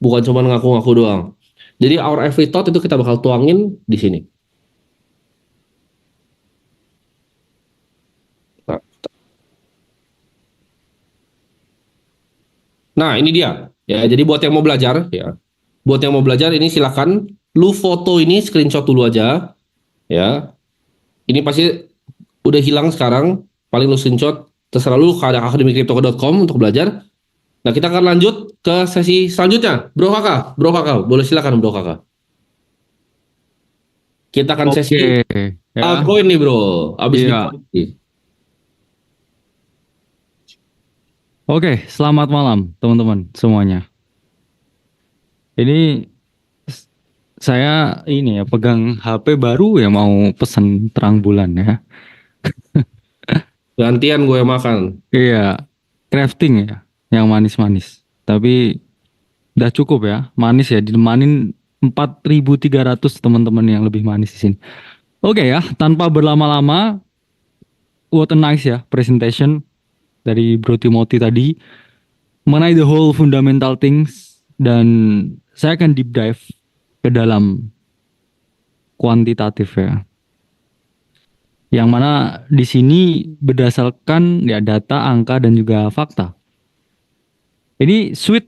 S1: Bukan cuma ngaku-ngaku doang. Jadi our every thought itu kita bakal tuangin di sini. Nah, ini dia. Ya, jadi buat yang mau belajar ya. Buat yang mau belajar ini silakan lu foto ini screenshot dulu aja ya. Ini pasti udah hilang sekarang, paling lu screenshot terserah lu ke akademikripto.com untuk belajar. Nah, kita akan lanjut ke sesi selanjutnya. Bro Kakak, boleh silakan Bro Kakak. Kita akan
S2: Oke,
S1: sesi
S2: ya.
S1: altcoin nih Bro, abis
S2: Iya.
S1: Bitcoin.
S2: Oke, selamat malam teman-teman semuanya. Ini s- saya ini ya pegang HP baru ya mau pesen terang bulan ya.
S1: Gantian gue makan.
S2: Iya, crafting ya, yang manis-manis. Tapi udah cukup ya, manis ya, ditemanin 4.300 teman-teman yang lebih manis di sini. Oke ya, tanpa berlama-lama, what a nice ya presentation dari Bro Timothy tadi mengenai the whole fundamental things, dan saya akan deep dive ke dalam kuantitatif ya. Yang mana di sini berdasarkan ya data, angka dan juga fakta. Ini sweet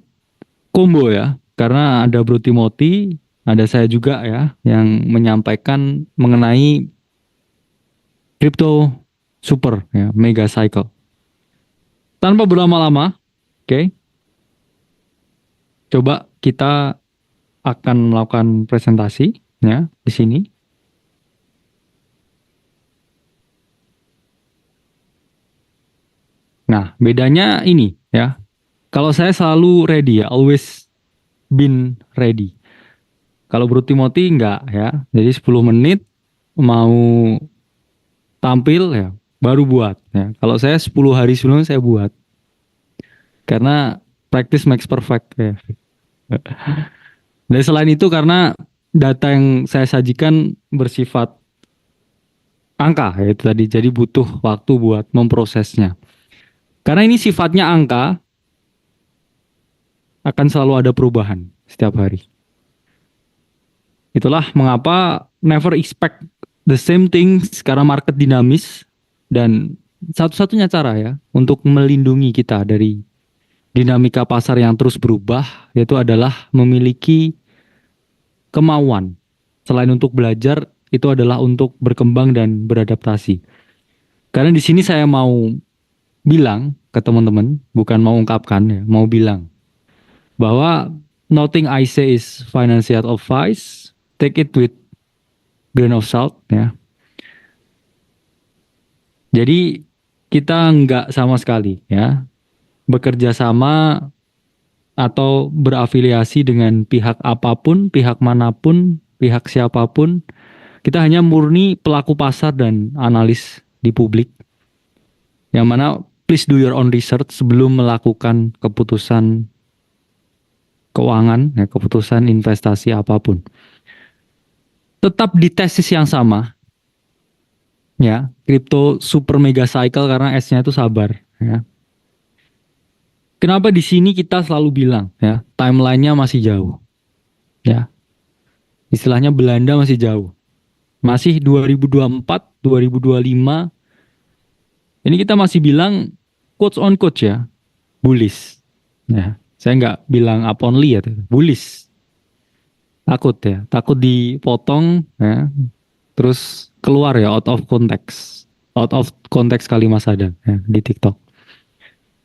S2: combo ya, karena ada Bro Timothy, ada saya juga ya yang menyampaikan mengenai crypto super ya, mega cycle. Tanpa berlama-lama, oke, coba kita akan melakukan presentasi ya di sini. Nah, bedanya ini ya. Kalau saya selalu ready ya, always been ready. Kalau Bro Timothy enggak ya. Jadi 10 menit mau tampil ya, baru buat ya. Kalau saya 10 hari sebelum saya buat. Karena practice makes perfect ya. Dan selain itu karena data yang saya sajikan bersifat angka ya itu tadi. Jadi butuh waktu buat memprosesnya. Karena ini sifatnya angka, akan selalu ada perubahan setiap hari. Itulah mengapa never expect the same things karena market dinamis, dan satu-satunya cara ya untuk melindungi kita dari dinamika pasar yang terus berubah yaitu adalah memiliki kemauan. Selain untuk belajar, itu adalah untuk berkembang dan beradaptasi. Karena di sini saya mau bilang ke teman-teman, bukan mau ungkapkan ya, mau bilang bahwa nothing I say is financial advice. Take it with grain of salt ya. Jadi kita nggak sama sekali ya bekerja sama atau berafiliasi dengan pihak apapun, pihak manapun, pihak siapapun. Kita hanya murni pelaku pasar dan analis di publik. Yang mana please do your own research sebelum melakukan keputusan keuangan, ya, keputusan investasi apapun. Tetap di tesis yang sama, ya, crypto super mega cycle karena S-nya itu sabar, ya. Kenapa di sini kita selalu bilang ya, timelinenya masih jauh. Ya, istilahnya Belanda masih jauh. Masih 2024, 2025. Ini kita masih bilang quotes on quotes ya, bullish. Ya, saya nggak bilang up only ya, bullish. Takut ya, takut dipotong ya, terus keluar ya out of context kalimat sadar ya, di TikTok.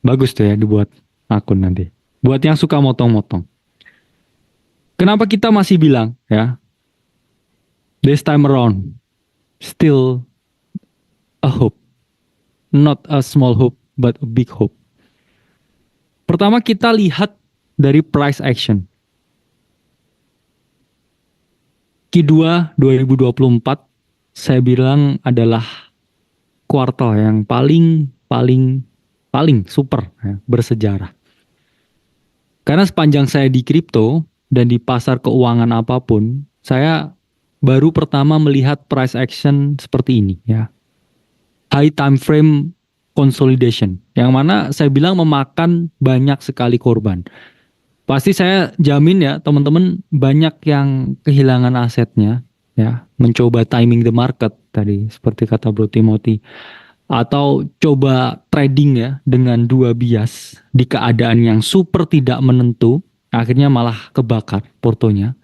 S2: Bagus tuh ya dibuat akun nanti. Buat yang suka motong-motong. Kenapa kita masih bilang ya, this time around still a hope, not a small hope but a big hope. Pertama kita lihat dari price action. Q2 2024 saya bilang adalah kuartal yang paling paling paling super ya, bersejarah. Karena sepanjang saya di kripto dan di pasar keuangan apapun, saya baru pertama melihat price action seperti ini ya. High time frame consolidation yang mana saya bilang memakan banyak sekali korban. Pasti saya jamin ya teman-teman banyak yang kehilangan asetnya ya, mencoba timing the market tadi seperti kata Bro Timothy, atau coba trading ya dengan dua bias di keadaan yang super tidak menentu, akhirnya malah kebakar portonya,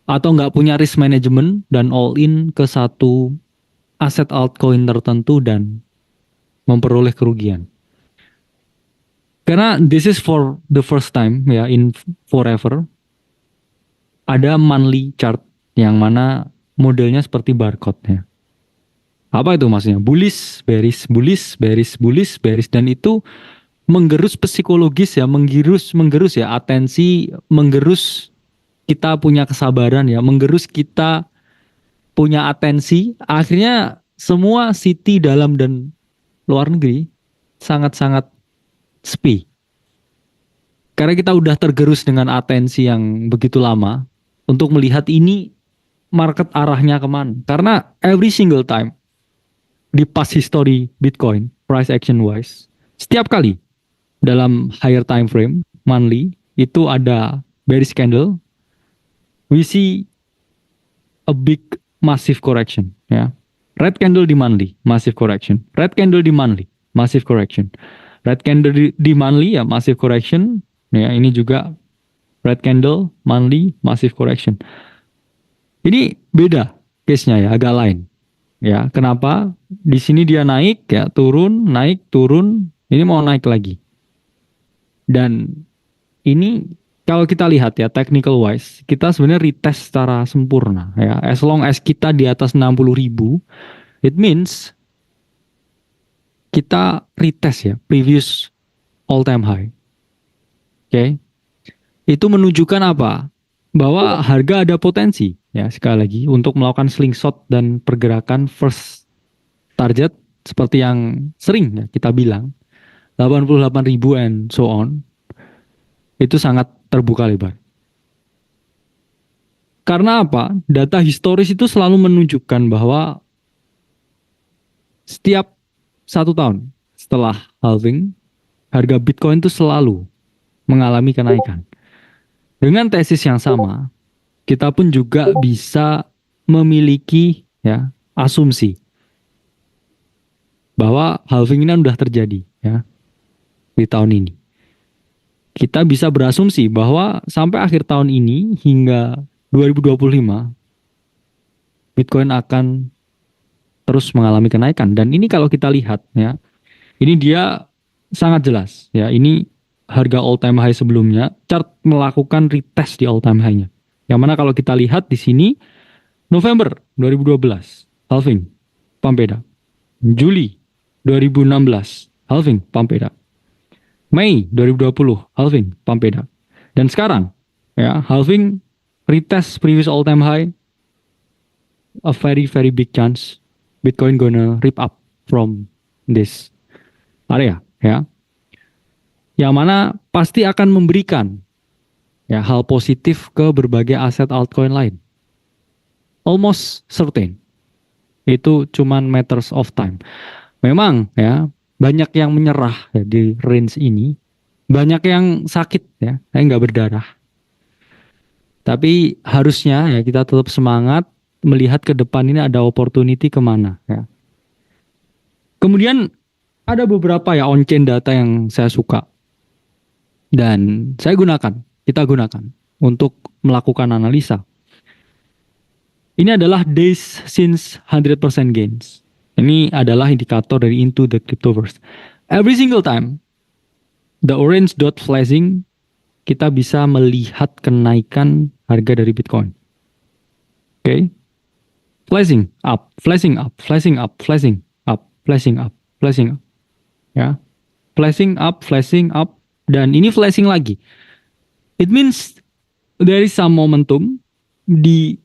S2: atau nggak punya risk management dan all in ke satu aset altcoin tertentu dan memperoleh kerugian. Karena this is for the first time ya in forever ada monthly chart yang mana modelnya seperti barcode ya. Apa itu maksudnya? Bullish, bearish, bullish, bearish, bullish, bearish, dan itu menggerus psikologis ya, menggerus ya atensi, menggerus kita punya kesabaran ya, menggerus kita punya atensi. Akhirnya semua city dalam dan luar negeri sangat-sangat sepi. Karena kita udah tergerus dengan atensi yang begitu lama untuk melihat ini market arahnya kemana. Karena every single time di past history Bitcoin, price action wise, setiap kali dalam higher time frame, monthly, itu ada bearish candle, we see a big massive correction. Ya. Red candle di monthly, massive correction. Red candle di monthly, massive correction. Red candle di monthly ya massive correction. Ya, ini juga red candle monthly massive correction. Ini beda case-nya ya, agak lain. Ya, kenapa? Di sini dia naik ya, turun, naik, turun. Ini mau naik lagi. Dan ini kalau kita lihat ya technical wise, kita sebenarnya retest secara sempurna ya. As long as kita di atas 60.000, it means kita retest ya previous all time high. Oke. Itu menunjukkan apa? Bahwa harga ada potensi ya sekali lagi untuk melakukan slingshot dan pergerakan first target seperti yang sering ya kita bilang 88.000 and so on. Itu sangat terbuka lebar. Karena apa? Data historis itu selalu menunjukkan bahwa setiap 1 tahun setelah halving, harga Bitcoin itu selalu mengalami kenaikan. Dengan tesis yang sama, kita pun juga bisa memiliki ya asumsi bahwa halving ini sudah terjadi ya di tahun ini. Kita bisa berasumsi bahwa sampai akhir tahun ini hingga 2025 Bitcoin akan terus mengalami kenaikan. Dan ini kalau kita lihat ya, ini dia sangat jelas ya. Ini harga all time high sebelumnya, chart melakukan retest di all time high-nya. Yang mana kalau kita lihat di sini November 2012 halving pump it up. Juli 2016 halving pump it up. Mei 2020 halving pump it up. Dan sekarang ya halving retest previous all time high, a very very big chance Bitcoin gonna rip up from this area ya. Yang mana pasti akan memberikan ya hal positif ke berbagai aset altcoin lain. Almost certain. Itu cuman matters of time. Memang ya banyak yang menyerah ya, di range ini, banyak yang sakit ya, nggak berdarah. Tapi harusnya ya kita tetap semangat melihat ke depan ini ada opportunity kemana ya. Kemudian ada beberapa ya on-chain data yang saya suka dan kita gunakan untuk melakukan analisa. Ini adalah days since 100% gains. Ini adalah indikator dari Into the Cryptoverse. Every single time the orange dot flashing, kita bisa melihat kenaikan harga dari Bitcoin. Oke. Flashing up, flashing up, flashing up, flashing up, flashing up, flashing up. Ya. Flashing up, dan ini flashing lagi. It means there is some momentum di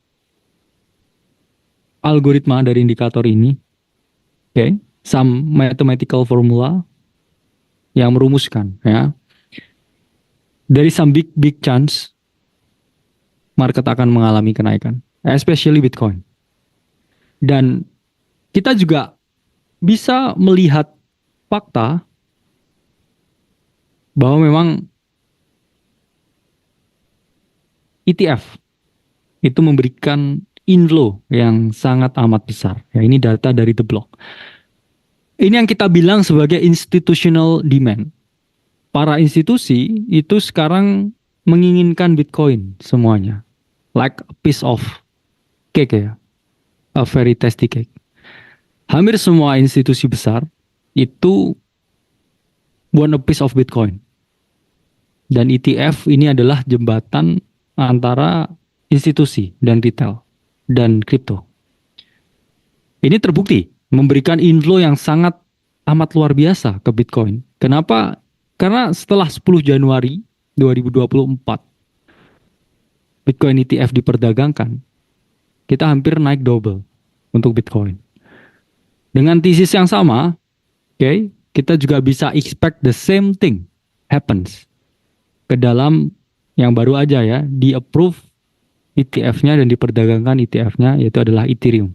S2: algoritma dari indikator ini. Okay, some mathematical formula yang merumuskan ya. Dari some big chance market akan mengalami kenaikan, especially Bitcoin. Dan kita juga bisa melihat fakta bahwa memang ETF itu memberikan inflow yang sangat amat besar. Ya, ini data dari The Block. Ini yang kita bilang sebagai institutional demand. Para institusi itu sekarang menginginkan Bitcoin semuanya. Like a piece of cake ya. A very tasty cake. Hampir semua institusi besar itu want a piece of Bitcoin. Dan ETF ini adalah jembatan antara institusi dan retail dan kripto. Ini terbukti memberikan inflow yang sangat amat luar biasa ke Bitcoin. Kenapa? Karena setelah 10 Januari 2024 Bitcoin ETF diperdagangkan, kita hampir naik double untuk Bitcoin. Dengan tesis yang sama, oke, kita juga bisa expect the same thing happens ke dalam yang baru aja ya, di approve ETF-nya dan diperdagangkan ETF-nya, yaitu adalah Ethereum.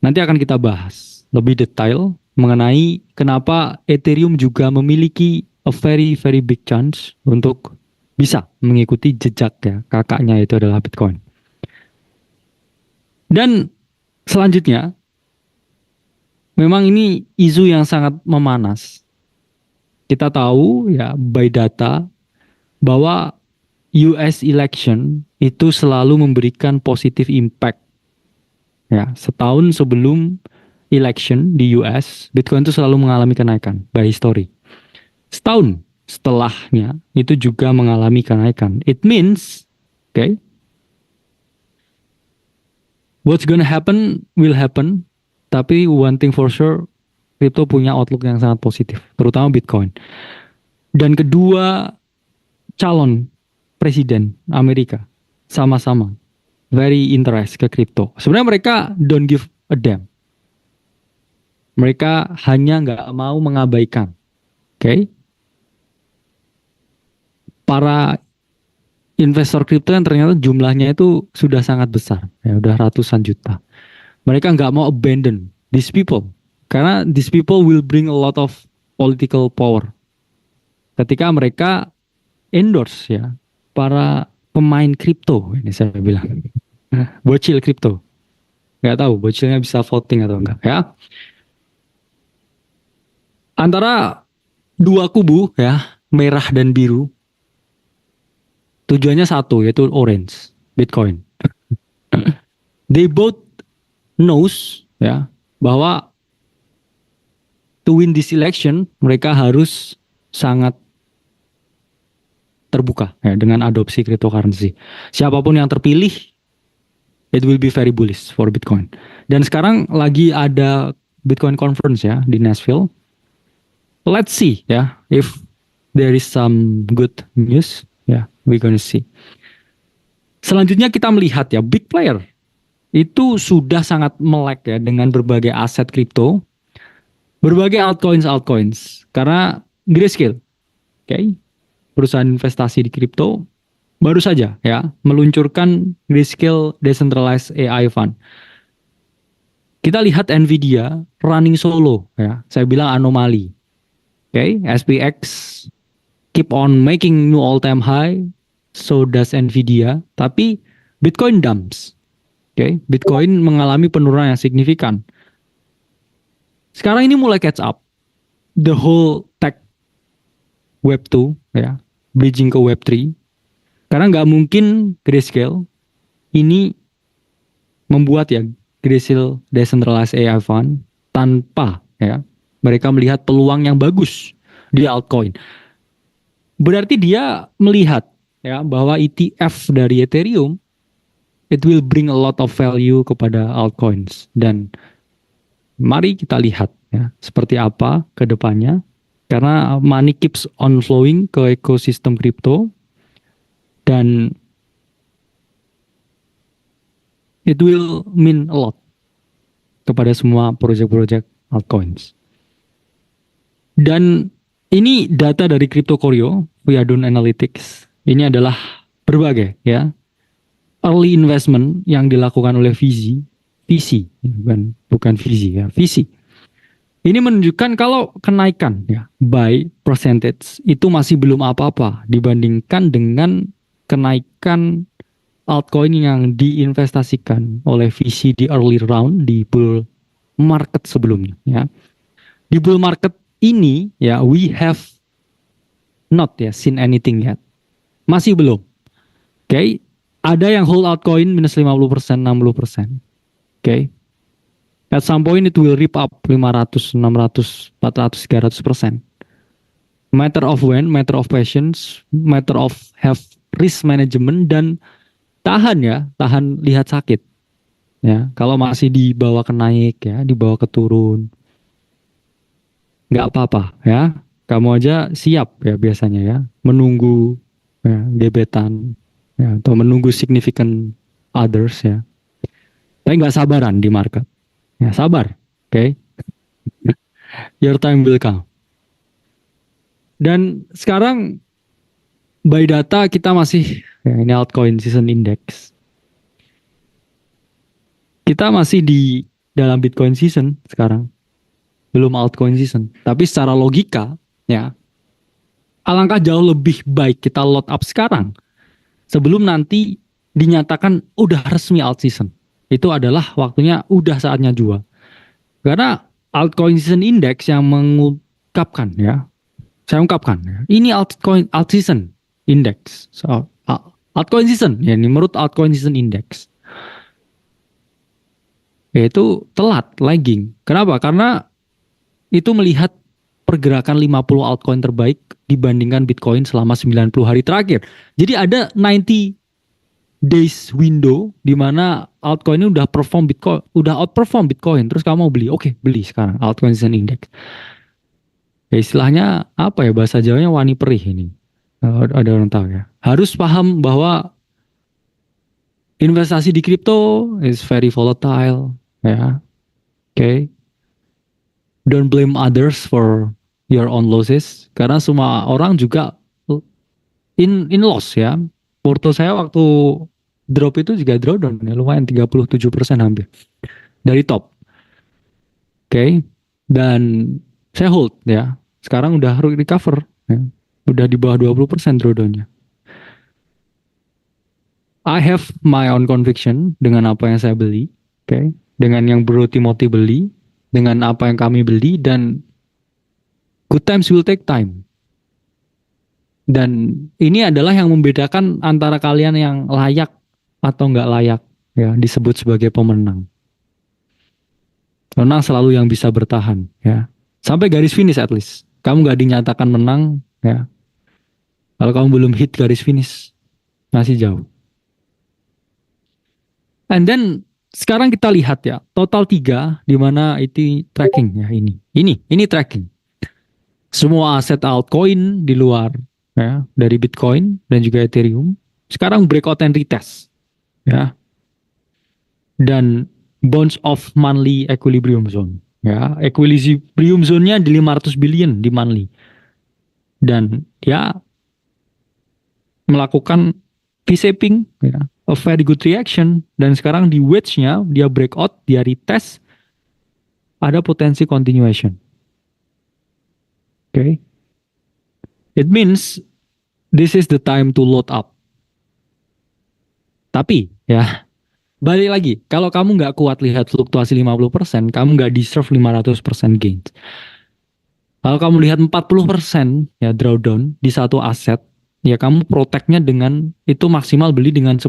S2: Nanti akan kita bahas lebih detail mengenai kenapa Ethereum juga memiliki a very very big chance untuk bisa mengikuti jejak ya kakaknya, itu adalah Bitcoin. Dan selanjutnya, memang ini isu yang sangat memanas. Kita tahu ya by data bahwa US election itu selalu memberikan positive impact. Ya, setahun sebelum election di US, Bitcoin itu selalu mengalami kenaikan by history. Setahun setelahnya itu juga mengalami kenaikan. It means, okay, what's gonna happen will happen. Tapi one thing for sure, crypto punya outlook yang sangat positif, terutama Bitcoin. Dan kedua calon presiden Amerika sama-sama very interest ke crypto. Sebenarnya mereka don't give a damn. Mereka hanya nggak mau mengabaikan. Oke? Para investor crypto yang ternyata jumlahnya itu sudah sangat besar. Ya, udah ratusan juta. Mereka nggak mau abandon these people. Karena these people will bring a lot of political power. Ketika mereka endorse ya para pemain kripto, ini saya bilang bocil kripto, nggak tahu bocilnya bisa voting atau enggak ya. Antara dua kubu ya, merah dan biru, tujuannya satu, yaitu orange, Bitcoin. They both knows ya bahwa to win this election mereka harus sangat terbuka ya dengan adopsi cryptocurrency. Siapapun yang terpilih, it will be very bullish for Bitcoin. Dan sekarang lagi ada Bitcoin conference ya di Nashville. Let's see ya if there is some good news ya, we gonna see. Selanjutnya kita melihat ya big player itu sudah sangat melek ya dengan berbagai aset kripto, berbagai altcoins karena Grayscale, oke, perusahaan investasi di kripto baru saja ya meluncurkan Grayscale Decentralized AI Fund. Kita lihat Nvidia running solo ya, saya bilang anomali. Oke, SPX keep on making new all-time high, so does Nvidia, tapi Bitcoin dumps. Oke, Bitcoin mengalami penurunan yang signifikan. Sekarang ini mulai catch up. The whole tech Web 2 ya, bridging ke Web 3. Karena nggak mungkin Grayscale ini membuat ya Grayscale Decentralized AI Fund tanpa ya mereka melihat peluang yang bagus di altcoin. Berarti dia melihat ya bahwa ETF dari Ethereum it will bring a lot of value kepada altcoins, dan mari kita lihat ya seperti apa ke depannya, karena money keeps on flowing ke ekosistem kripto dan it will mean a lot kepada semua proyek-proyek altcoins. Dan ini data dari Crypto Choreo, Viadon Analytics. Ini adalah berbagai ya early investment yang dilakukan oleh VC, bukan VC ya, VC. Ini menunjukkan kalau kenaikan ya by percentage itu masih belum apa-apa dibandingkan dengan kenaikan altcoin yang diinvestasikan oleh VC di early round di bull market sebelumnya ya. Di bull market ini ya we have not ya seen anything yet. Masih belum. Oke, ada yang hold altcoin minus 50%, 60%. Oke. At some point it will rip up 500, 600, 400, 300%. Matter of when, matter of patience, matter of have risk management, dan tahan ya, tahan lihat sakit. Ya, kalau masih dibawa ke naik ya, dibawa ke turun, nggak apa-apa ya. Kamu aja siap ya biasanya ya, menunggu ya, gebetan ya, atau menunggu significant others ya. Tapi nggak sabaran di market. Ya, sabar, oke? Your time will come. Dan sekarang by data kita masih ya, ini altcoin season index. Kita masih di dalam Bitcoin season sekarang. Belum altcoin season. Tapi secara logika ya, alangkah jauh lebih baik kita load up sekarang sebelum nanti dinyatakan udah resmi alt season. Itu adalah waktunya, udah saatnya jual. Karena altcoin season index yang mengungkapkan ya, saya ungkapkan ya, ini altcoin alt season index. So, altcoin season ya, ini menurut altcoin season index. Yaitu telat, lagging. Kenapa? Karena itu melihat pergerakan 50 altcoin terbaik dibandingkan Bitcoin selama 90 hari terakhir. Jadi ada 90 days window di mana altcoin ini udah perform Bitcoin, udah outperform Bitcoin, terus kamu mau beli, oke, beli sekarang altcoin season index. Ya istilahnya apa ya, bahasa Jawanya wani perih ini. Ada orang tahu ya. Harus paham bahwa investasi di kripto is very volatile, ya. Oke. Don't blame others for your own losses, karena semua orang juga in loss ya. Porto saya waktu drop itu juga drawdown ya, lumayan 37% hampir dari top. Oke. Dan saya hold ya. Sekarang udah recover ya. Udah di bawah 20% drawdownnya. I have my own conviction dengan apa yang saya beli, oke, dengan yang Bro Timothy beli, dengan apa yang kami beli, dan good times will take time. Dan ini adalah yang membedakan antara kalian yang layak atau nggak layak ya disebut sebagai pemenang. Pemenang selalu yang bisa bertahan ya sampai garis finish at least. Kamu nggak dinyatakan menang ya. Kalau kamu belum hit garis finish, masih jauh. And then sekarang kita lihat ya, total 3 di mana itu tracking ya, ini tracking. Semua aset altcoin di luar ya, dari Bitcoin dan juga Ethereum sekarang breakout and retest ya. Dan bounce off monthly equilibrium zone ya. Equilibrium zone-nya di 500 billion di monthly. Dan ya melakukan V-shaping ya, a very good reaction, dan sekarang di wedge-nya dia breakout, dia retest, ada potensi continuation. Okay. It means this is the time to load up. Tapi ya balik lagi, kalau kamu nggak kuat lihat fluktuasi 50%, kamu nggak deserve 500% gains. Kalau kamu lihat 40% ya drawdown di satu aset, ya kamu protect-nya dengan itu maksimal beli dengan 10%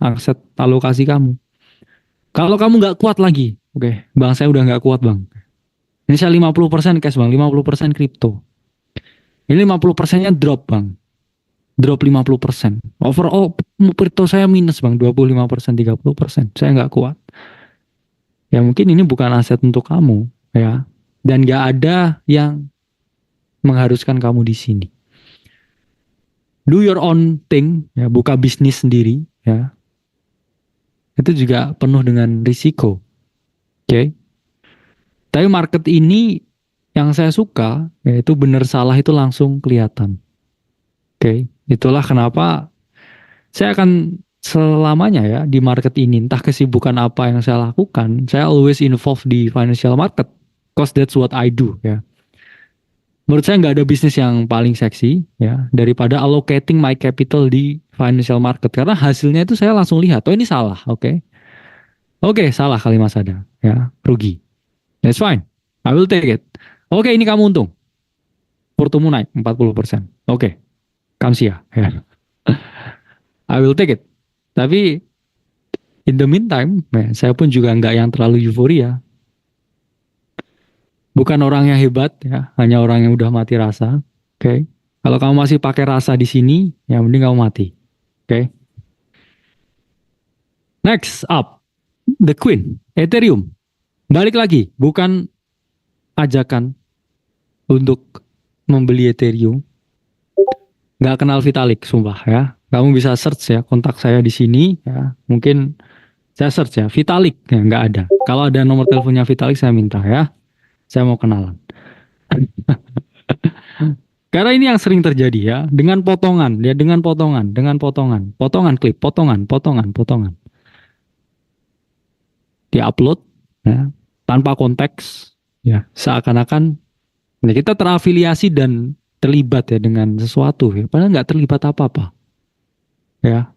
S2: aset alokasi kamu. Kalau kamu nggak kuat lagi, oke, bang saya udah nggak kuat bang. Ini saya 50% cash bang, 50% kripto. Ini 50%-nya drop bang. Drop 50%. Overall kripto saya minus bang, 25%, 30%. Saya nggak kuat. Ya mungkin ini bukan aset untuk kamu ya. Dan nggak ada yang mengharuskan kamu di sini. Do your own thing, ya, buka bisnis sendiri, ya. Itu juga penuh dengan risiko. Oke. Tapi market ini yang saya suka, yaitu benar salah itu langsung kelihatan. Oke. Itulah kenapa saya akan selamanya ya di market ini, entah kesibukan apa yang saya lakukan, saya always involved di financial market, because that's what I do, ya. Menurut saya nggak ada bisnis yang paling seksi ya daripada allocating my capital di financial market, karena hasilnya itu saya langsung lihat, oh ini salah, oke, salah kali Mas Ada, ya rugi, that's fine, I will take it. Oke, ini kamu untung, portomu naik 40%, oke, kamsia, ya, I will take it. Tapi in the meantime, ya, saya pun juga nggak yang terlalu euforia. Bukan orang yang hebat ya, hanya orang yang udah mati rasa. Oke. Kalau kamu masih pakai rasa di sini, ya mending kamu mati. Oke. Next up, the Queen, Ethereum. Balik lagi, bukan ajakan untuk membeli Ethereum. Nggak kenal Vitalik, sumpah ya. Kamu bisa search ya, kontak saya di sini ya. Mungkin saya search ya, Vitalik ya nggak ada. Kalau ada nomor teleponnya Vitalik saya minta ya. Saya mau kenalan. Karena ini yang sering terjadi ya, dengan potongan, ya dengan potongan klip, potongan. Diupload ya, tanpa konteks, ya seakan-akan ya, kita terafiliasi dan terlibat ya dengan sesuatu ya, padahal nggak terlibat apa-apa ya.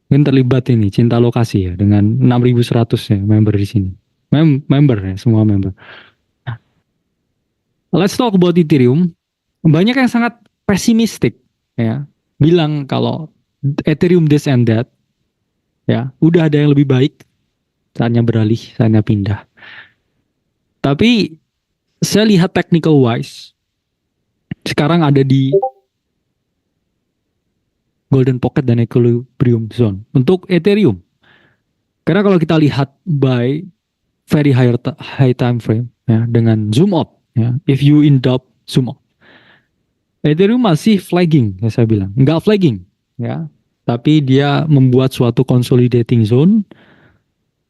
S2: Mungkin terlibat ini cinta lokasi ya dengan 6.100 ya member di sini. Member ya, semua member. Let's talk about Ethereum. Banyak yang sangat pesimistik ya, bilang kalau Ethereum this and that ya, udah ada yang lebih baik, saatnya beralih, saatnya pindah. Tapi saya lihat technical wise, sekarang ada di golden pocket dan equilibrium zone untuk Ethereum. Karena kalau kita lihat by very high time frame ya, dengan zoom out ya, if you in doubt zoom out, Ethereum masih flagging ya, saya bilang nggak flagging ya, tapi dia membuat suatu consolidating zone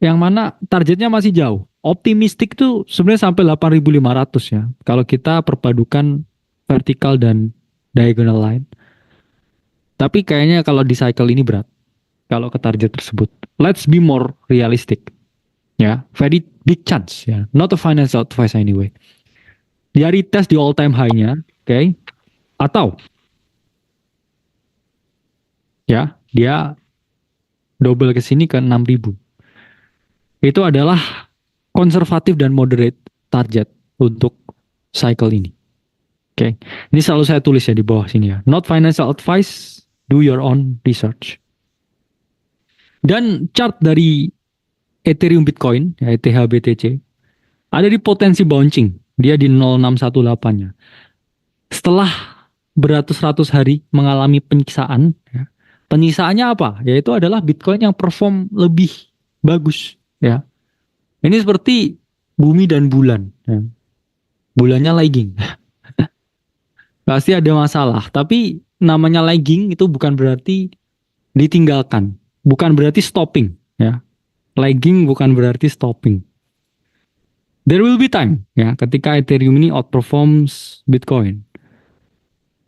S2: yang mana targetnya masih jauh. Optimistik tuh sebenarnya sampai 8.500 ya, kalau kita perpadukan vertikal dan diagonal line. Tapi kayaknya kalau di cycle ini berat kalau ke target tersebut. Let's be more realistic ya, very big chance ya, not a financial advice anyway. Dia retest di all time high-nya, oke? Atau ya, dia double ke sini ke 6.000. Itu adalah konservatif dan moderate target untuk cycle ini. Oke. Ini selalu saya tulis ya di bawah sini ya. Not financial advice, do your own research. Dan chart dari Ethereum Bitcoin, ya ETH-BTC, ada di potensi bouncing. Dia di 0.618-nya. Setelah beratus-ratus hari mengalami penyiksaan, ya, penyisaannya apa? Yaitu adalah Bitcoin yang perform lebih bagus. Ya, ini seperti bumi dan bulan. Ya. Bulannya lagging, pasti ada masalah. Tapi namanya lagging itu bukan berarti ditinggalkan, bukan berarti stopping. Ya, lagging bukan berarti stopping. There will be time ya ketika Ethereum ini outperforms Bitcoin.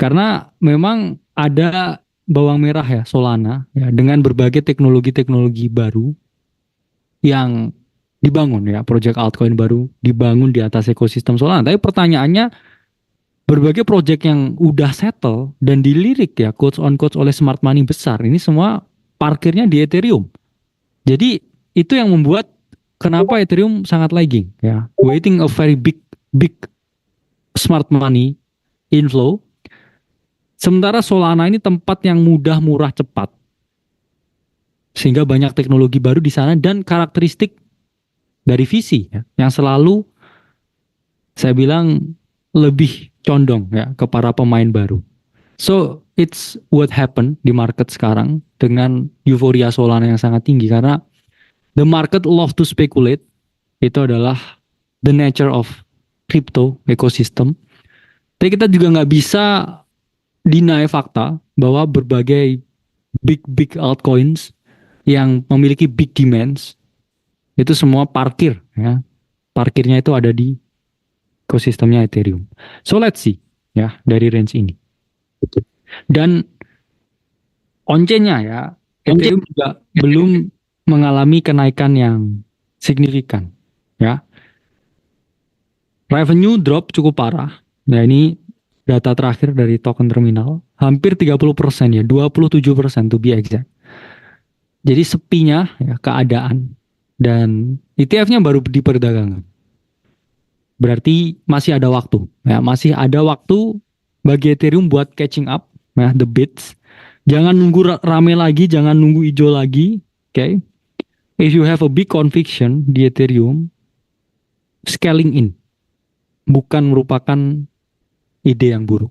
S2: Karena memang ada bawang merah ya, Solana ya, dengan berbagai teknologi-teknologi baru yang dibangun ya, project altcoin baru dibangun di atas ekosistem Solana. Tapi pertanyaannya, berbagai project yang udah settle dan dilirik ya quotes on quotes oleh smart money besar, ini semua parkirnya di Ethereum. Jadi itu yang membuat kenapa Ethereum sangat lagging ya, waiting a very big smart money inflow. Sementara Solana ini tempat yang mudah, murah, cepat. Sehingga banyak teknologi baru di sana dan karakteristik dari VC ya, yang selalu saya bilang lebih condong ya ke para pemain baru. So it's what happened di market sekarang dengan euforia Solana yang sangat tinggi, karena the market love to speculate. Itu adalah the nature of crypto ecosystem. Tapi kita juga nggak bisa deny fakta bahwa berbagai big altcoins yang memiliki big demands itu semua parkir ya. Parkirnya itu ada di ekosistemnya Ethereum. So let's see ya dari range ini. Dan on-chain-nya ya, Ethereum juga belum mengalami kenaikan yang signifikan ya. Revenue drop cukup parah. Nah, ini data terakhir dari token terminal, hampir 30% ya, 27% to be exact. Jadi sepinya ya keadaan, dan ETF-nya baru di perdagangan. Berarti masih ada waktu ya, masih ada waktu bagi Ethereum buat catching up ya, the bids. Jangan nunggu rame lagi, jangan nunggu hijau lagi, oke? Okay? If you have a big conviction di Ethereum, scaling in bukan merupakan ide yang buruk.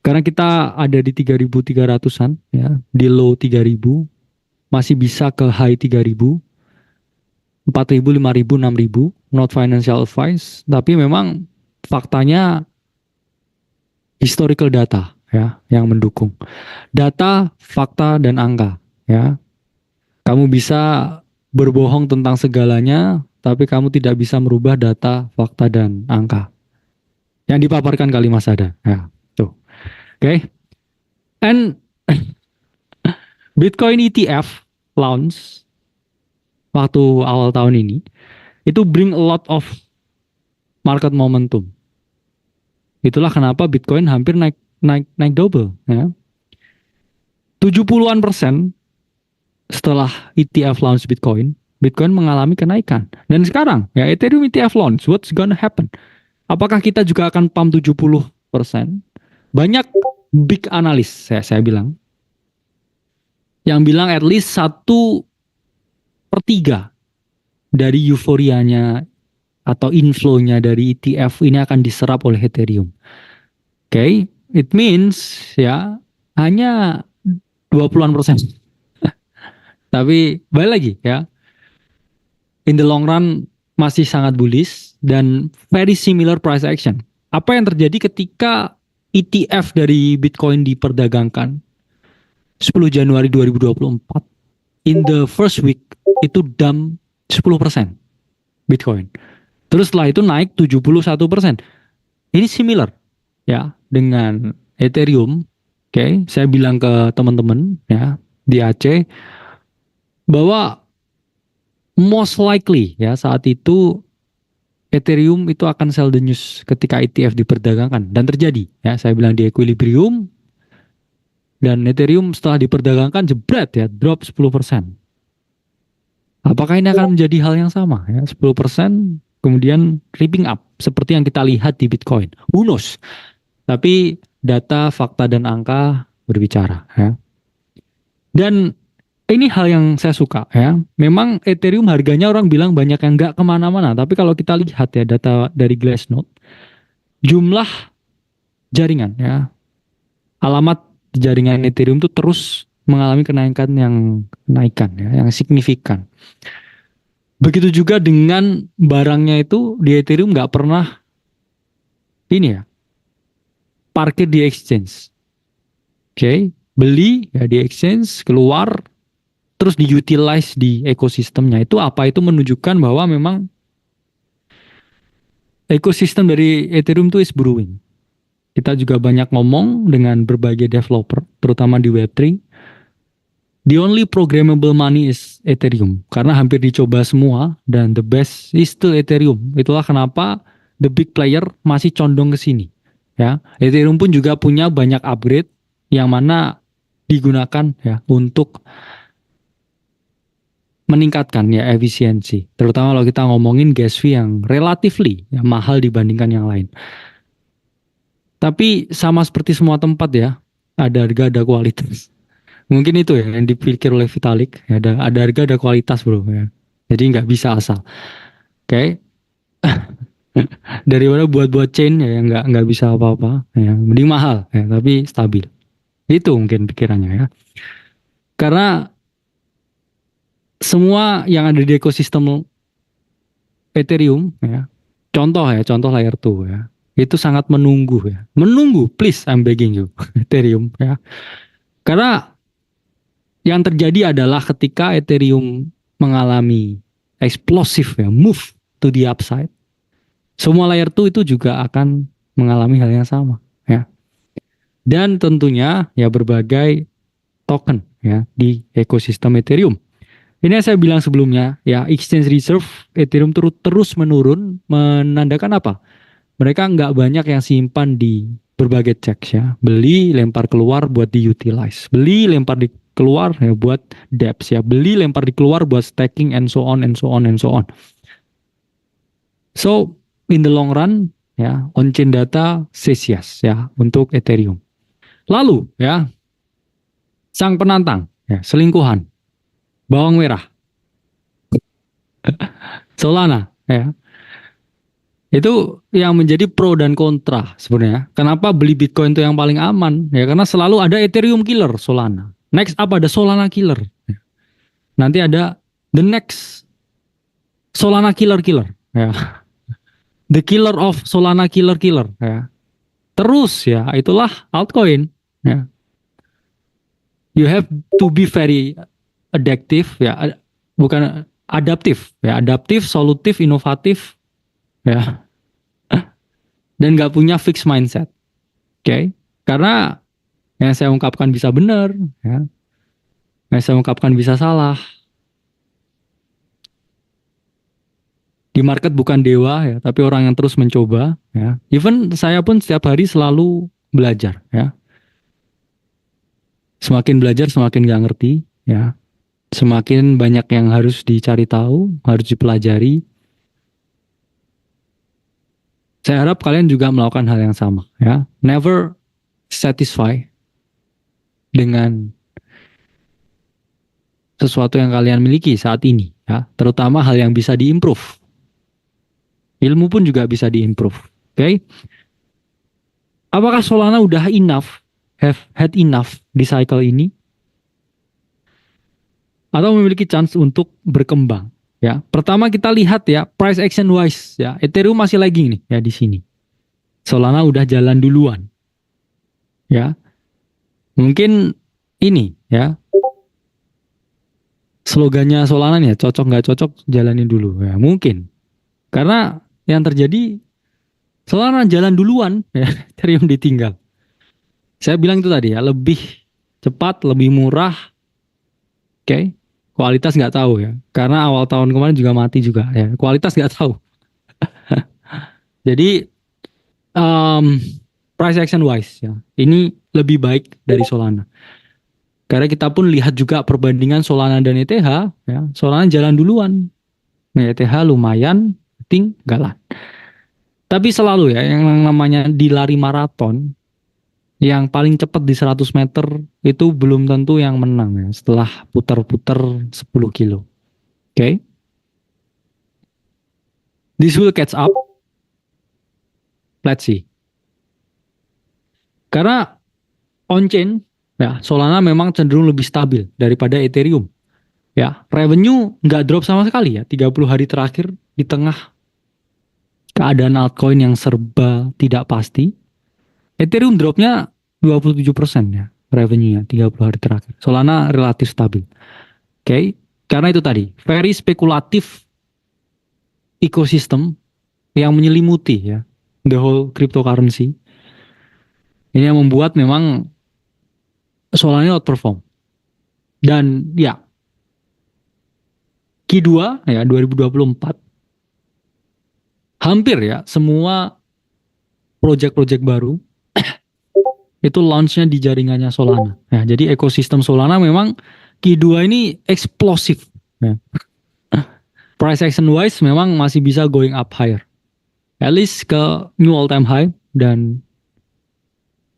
S2: Karena kita ada di 3.300-an ya, di low 3.000, masih bisa ke high 3.000, 4.000, 5.000, 6.000, not financial advice, tapi memang faktanya historical data ya yang mendukung. Data, fakta dan angka ya. Kamu bisa berbohong tentang segalanya, tapi kamu tidak bisa merubah data, fakta dan angka yang dipaparkan kali Mas Ada. Ya, tuh. Oke. And Bitcoin ETF launch waktu awal tahun ini itu bring a lot of market momentum. Itulah kenapa Bitcoin hampir naik double ya. 70-an% setelah ETF launch Bitcoin, Bitcoin mengalami kenaikan. Dan sekarang ya Ethereum ETF launch, what's gonna happen? Apakah kita juga akan pump 70%? Banyak big analis saya bilang yang bilang at least 1/3 dari euforianya atau inflow-nya dari ETF ini akan diserap oleh Ethereum. Oke, it means ya hanya 20-an%. Tapi balik lagi ya, in the long run masih sangat bullish dan very similar price action. Apa yang terjadi ketika ETF dari Bitcoin diperdagangkan 10 Januari 2024, in the first week itu dump 10% Bitcoin. Terus setelah itu naik 71%. Ini similar ya dengan Ethereum. Oke, saya bilang ke teman-teman ya di Aceh bahwa most likely ya saat itu Ethereum itu akan sell the news ketika ETF diperdagangkan dan terjadi ya. Saya bilang di equilibrium dan Ethereum setelah diperdagangkan jebret ya drop 10%. Apakah ini akan menjadi hal yang sama ya 10% kemudian ripping up seperti yang kita lihat di Bitcoin? Who knows? Tapi data, fakta dan angka berbicara ya. Dan ini hal yang saya suka ya. Memang Ethereum harganya orang bilang banyak yang nggak kemana-mana. Tapi kalau kita lihat ya data dari Glassnode, jumlah jaringan ya, alamat jaringan Ethereum itu terus mengalami kenaikan yang signifikan. Begitu juga dengan barangnya itu di Ethereum nggak pernah ini ya parkir di exchange. Oke, beli ya di exchange, keluar terus diutilize di ekosistemnya. Itu apa? Itu menunjukkan bahwa memang ekosistem dari Ethereum itu is brewing. Kita juga banyak ngomong dengan berbagai developer, terutama di Web3. The only programmable money is Ethereum. Karena hampir dicoba semua dan the best is still Ethereum. Itulah kenapa the big player masih condong ke sini. Ya, Ethereum pun juga punya banyak upgrade yang mana digunakan ya untuk meningkatkan ya efisiensi, terutama kalau kita ngomongin gas fee yang relatively ya, mahal dibandingkan yang lain. Tapi sama seperti semua tempat ya, ada harga ada kualitas. Mungkin itu ya yang dipikir oleh Vitalik, ya, ada harga ada kualitas bro ya. Jadi nggak bisa asal. Oke. Daripada buat chain ya yang nggak bisa apa-apa, ya mending mahal ya tapi stabil. Itu mungkin pikirannya ya. Karena semua yang ada di ekosistem Ethereum ya, contoh layer 2 ya, itu sangat menunggu ya. Menunggu, please I'm begging you Ethereum ya. Karena yang terjadi adalah ketika Ethereum mengalami eksplosif ya, move to the upside, semua layer 2 itu juga akan mengalami hal yang sama ya. Dan tentunya ya berbagai token ya di ekosistem Ethereum. Ini yang saya bilang sebelumnya, ya exchange reserve Ethereum terus menurun, menandakan apa? Mereka nggak banyak yang simpan di berbagai checks ya. Beli, lempar keluar buat di-utilize. Beli, lempar keluar ya buat dApps ya. Beli, lempar keluar buat staking and so on and so on and so on. So, in the long run ya, on-chain data says yes ya untuk Ethereum. Lalu ya, sang penantang ya, selingkuhan. Bawang merah, Solana, ya. Itu yang menjadi pro dan kontra sebenarnya. Kenapa beli Bitcoin itu yang paling aman? Ya karena selalu ada Ethereum killer Solana. Next up ada Solana killer. Nanti ada the next Solana killer killer. Ya. The killer of Solana killer killer. Ya. Terus ya itulah altcoin. Ya. You have to be very adaptive ya, bukan adaptif ya, adaptif, solutif, inovatif ya, dan nggak punya fixed mindset. Oke, okay? Karena yang saya ungkapkan bisa benar, ya. Yang saya ungkapkan bisa salah. Di market bukan dewa ya, tapi orang yang terus mencoba. Ya. Even saya pun setiap hari selalu belajar. Ya. Semakin belajar semakin nggak ngerti. Ya. Semakin banyak yang harus dicari tahu, harus dipelajari. Saya harap kalian juga melakukan hal yang sama. Ya. Never satisfy dengan sesuatu yang kalian miliki saat ini, ya, terutama hal yang bisa diimprove. Ilmu pun juga bisa diimprove. Oke, okay? Apakah Solana udah enough, have had enough di cycle ini, atau memiliki chance untuk berkembang? Ya, pertama kita lihat ya price action wise, ya Ethereum masih lagging nih, ya di sini. Solana udah jalan duluan, ya. Mungkin ini, ya. Slogannya Solana nih, ya, cocok nggak cocok jalanin dulu, ya mungkin. Karena yang terjadi Solana jalan duluan, ya Ethereum ditinggal. Saya bilang itu tadi ya, lebih cepat, lebih murah, oke. Okay? Kualitas nggak tahu ya, karena awal tahun kemarin juga mati juga ya. Kualitas nggak tahu. Jadi price action wise ya, ini lebih baik dari Solana. Karena kita pun lihat juga perbandingan Solana dan ETH, ya Solana jalan duluan, nah, ETH lumayan, tinggalan. Tapi selalu ya, yang namanya di lari maraton, yang paling cepat di 100 meter itu belum tentu yang menang ya, setelah putar-putar 10 kilo. Oke. Okay? This will catch up. Let's see. Karena on-chain, ya Solana memang cenderung lebih stabil daripada Ethereum. Ya, revenue nggak drop sama sekali ya, 30 hari terakhir di tengah keadaan altcoin yang serba tidak pasti. Ethereum dropnya 27% ya revenue-nya 30 hari terakhir. Solana relatif stabil. Oke, okay? Karena itu tadi, very spekulatif ekosistem yang menyelimuti ya the whole cryptocurrency. Ini yang membuat memang Solana outperform. Dan ya Q2 ya 2024 hampir ya semua project-project baru itu launch-nya di jaringannya Solana. Ya, jadi ekosistem Solana memang Q2 ini eksplosif. Ya. Price action wise memang masih bisa going up higher. At least ke new all time high, dan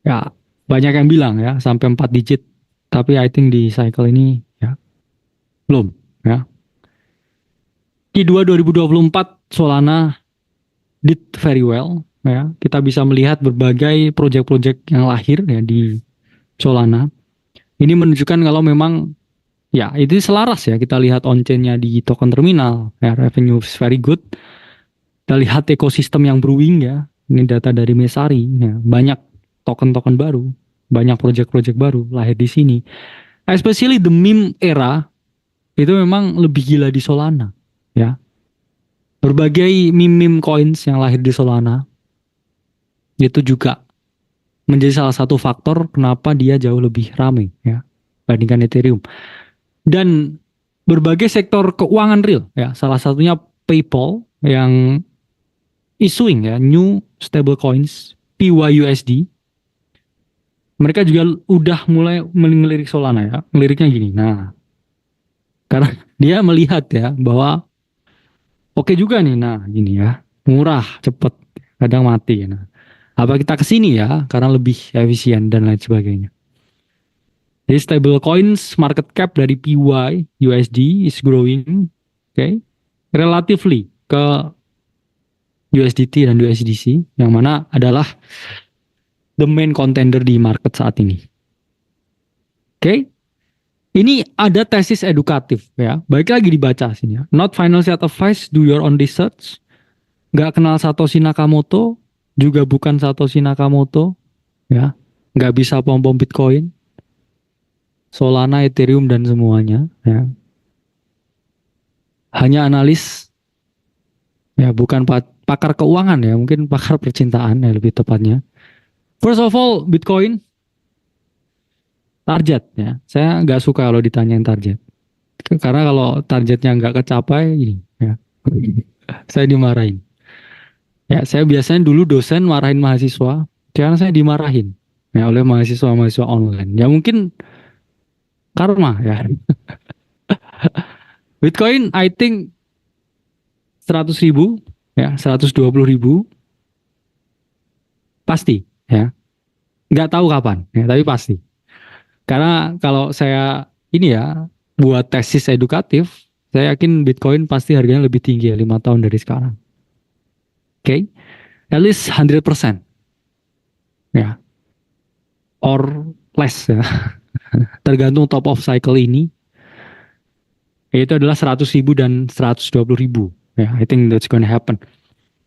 S2: ya banyak yang bilang ya sampai 4 digit. Tapi I think di cycle ini ya belum ya. Q2 2024 Solana did very well. Ya, kita bisa melihat berbagai project-project yang lahir ya di Solana. Ini menunjukkan kalau memang ya itu selaras ya, kita lihat on-chain-nya di token terminal ya, revenue is very good. Kita lihat ekosistem yang brewing ya. Ini data dari Mesari ya, banyak token-token baru, banyak project-project baru lahir di sini. Especially the meme era itu memang lebih gila di Solana ya. Berbagai meme coins yang lahir di Solana itu juga menjadi salah satu faktor kenapa dia jauh lebih ramai ya bandingkan Ethereum. Dan berbagai sektor keuangan real ya, salah satunya PayPal yang issuing ya new stable coins PYUSD. Mereka juga udah mulai melirik Solana ya. Ngeliriknya gini. Nah, karena dia melihat ya bahwa oke juga nih, nah gini ya, murah, cepet, kadang mati. Nah, apa kita kesini ya, karena lebih efisien dan lain sebagainya. Jadi stable coins market cap dari PY USD is growing, okay, relatively ke USDT dan USDC, yang mana adalah the main contender di market saat ini. Oke, ini ada tesis edukatif ya. Baik lagi dibaca sini ya. Not financial advice, do your own research. Nggak kenal Satoshi Nakamoto, juga bukan Satoshi Nakamoto, ya. Nggak bisa pom-pom Bitcoin, Solana, Ethereum dan semuanya, ya. Hanya analis, ya, bukan pakar keuangan ya, mungkin pakar percintaan ya lebih tepatnya. First of all, Bitcoin target ya. Saya nggak suka kalau ditanyain target. Karena kalau targetnya nggak kecapai, ini ya, saya dimarahin. Ya, saya biasanya dulu dosen marahin mahasiswa, karena saya dimarahin ya oleh mahasiswa-mahasiswa online. Ya mungkin karma ya. Bitcoin, I think 100.000, ya, 120.000 pasti ya. Nggak tahu kapan ya, tapi pasti. Karena kalau saya ini ya buat tesis edukatif, saya yakin Bitcoin pasti harganya lebih tinggi ya 5 tahun dari sekarang. Oke, at least 100% ya, or less ya. Tergantung top of cycle ini, yaitu adalah 100.000 dan 120.000 ya. I think that's gonna happen.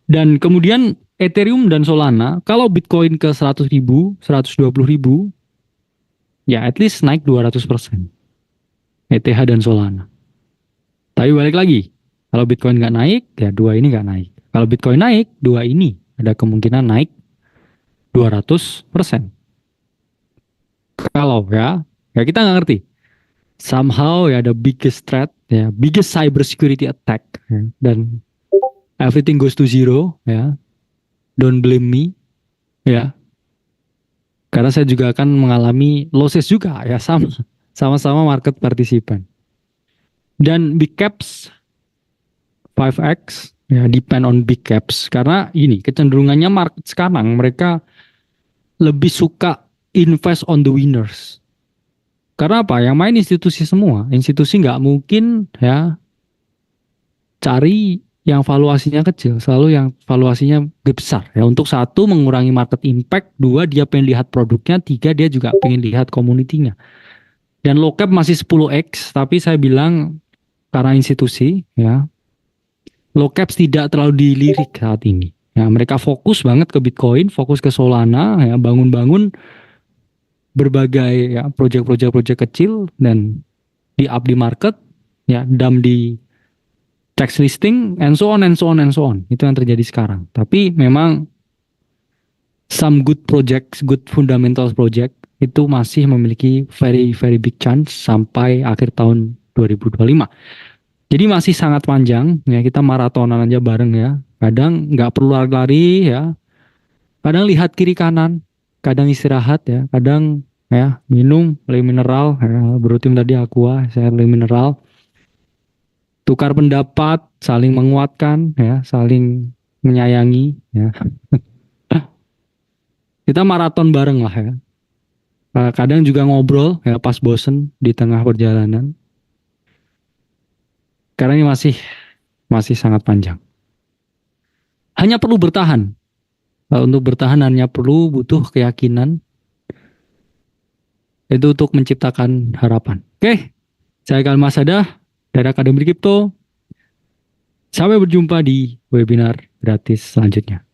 S2: Dan kemudian Ethereum dan Solana, kalau Bitcoin ke 100.000, 120.000, ya at least naik 200%. ETH dan Solana. Tapi balik lagi, kalau Bitcoin nggak naik, ya dua ini nggak naik. Kalau Bitcoin naik, dua ini ada kemungkinan naik 200%. Kalau ya kita nggak ngerti. Somehow ya the biggest threat, ya biggest cyber security attack, ya, dan everything goes to zero, ya. Don't blame me, ya. Karena saya juga akan mengalami losses juga, ya, sama-sama market participant. Dan big caps 5x, ya, depend on big caps. Karena ini kecenderungannya market sekarang mereka lebih suka invest on the winners. Karena apa? Yang main institusi semua. Institusi nggak mungkin ya cari yang valuasinya kecil, selalu yang valuasinya besar. Ya, untuk satu mengurangi market impact, dua dia pengen lihat produknya, tiga dia juga pengen lihat community-nya. Dan low cap masih 10x, tapi saya bilang karena institusi ya, low caps tidak terlalu dilirik saat ini. Ya, mereka fokus banget ke Bitcoin, fokus ke Solana, ya, bangun-bangun berbagai ya proyek-proyek kecil dan di up di market, ya, dump di tax listing, and so on and so on and so on. Itu yang terjadi sekarang. Tapi memang some good projects, good fundamentals project itu masih memiliki very very big chance sampai akhir tahun 2025. Jadi masih sangat panjang ya, kita maratonan aja bareng ya. Kadang nggak perlu lari-lari ya. Kadang lihat kiri kanan, kadang istirahat ya, kadang ya minum le mineral ya, berutim tadi aqua, saya le mineral. Tukar pendapat, saling menguatkan ya, saling menyayangi ya. Kita maraton bareng lah ya. Kadang juga ngobrol ya pas bosen di tengah perjalanan. Karena ini masih sangat panjang. Hanya perlu bertahan. Untuk bertahan hanya perlu butuh keyakinan. Itu untuk menciptakan harapan. Oke, saya Kal Masada dari Akademi Kripto. Sampai berjumpa di webinar gratis selanjutnya.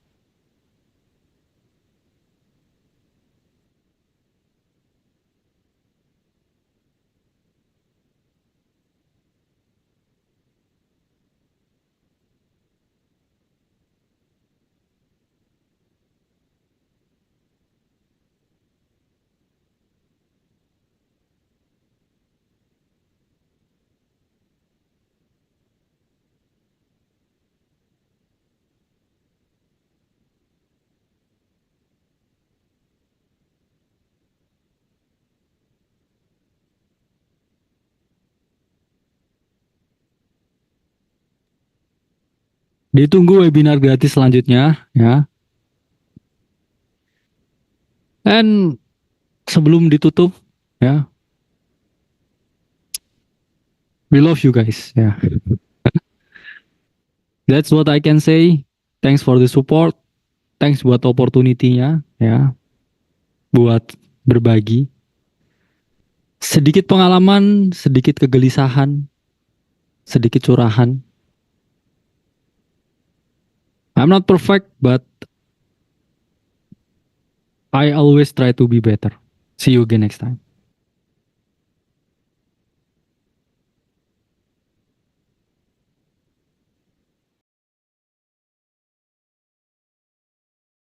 S2: Ditunggu webinar gratis selanjutnya ya. Dan sebelum ditutup ya, we love you guys ya. That's what I can say. Thanks for the support. Thanks buat opportunity-nya ya, buat berbagi. Sedikit pengalaman, sedikit kegelisahan, sedikit curahan. I'm not perfect, but I always try to be better. See you again next time.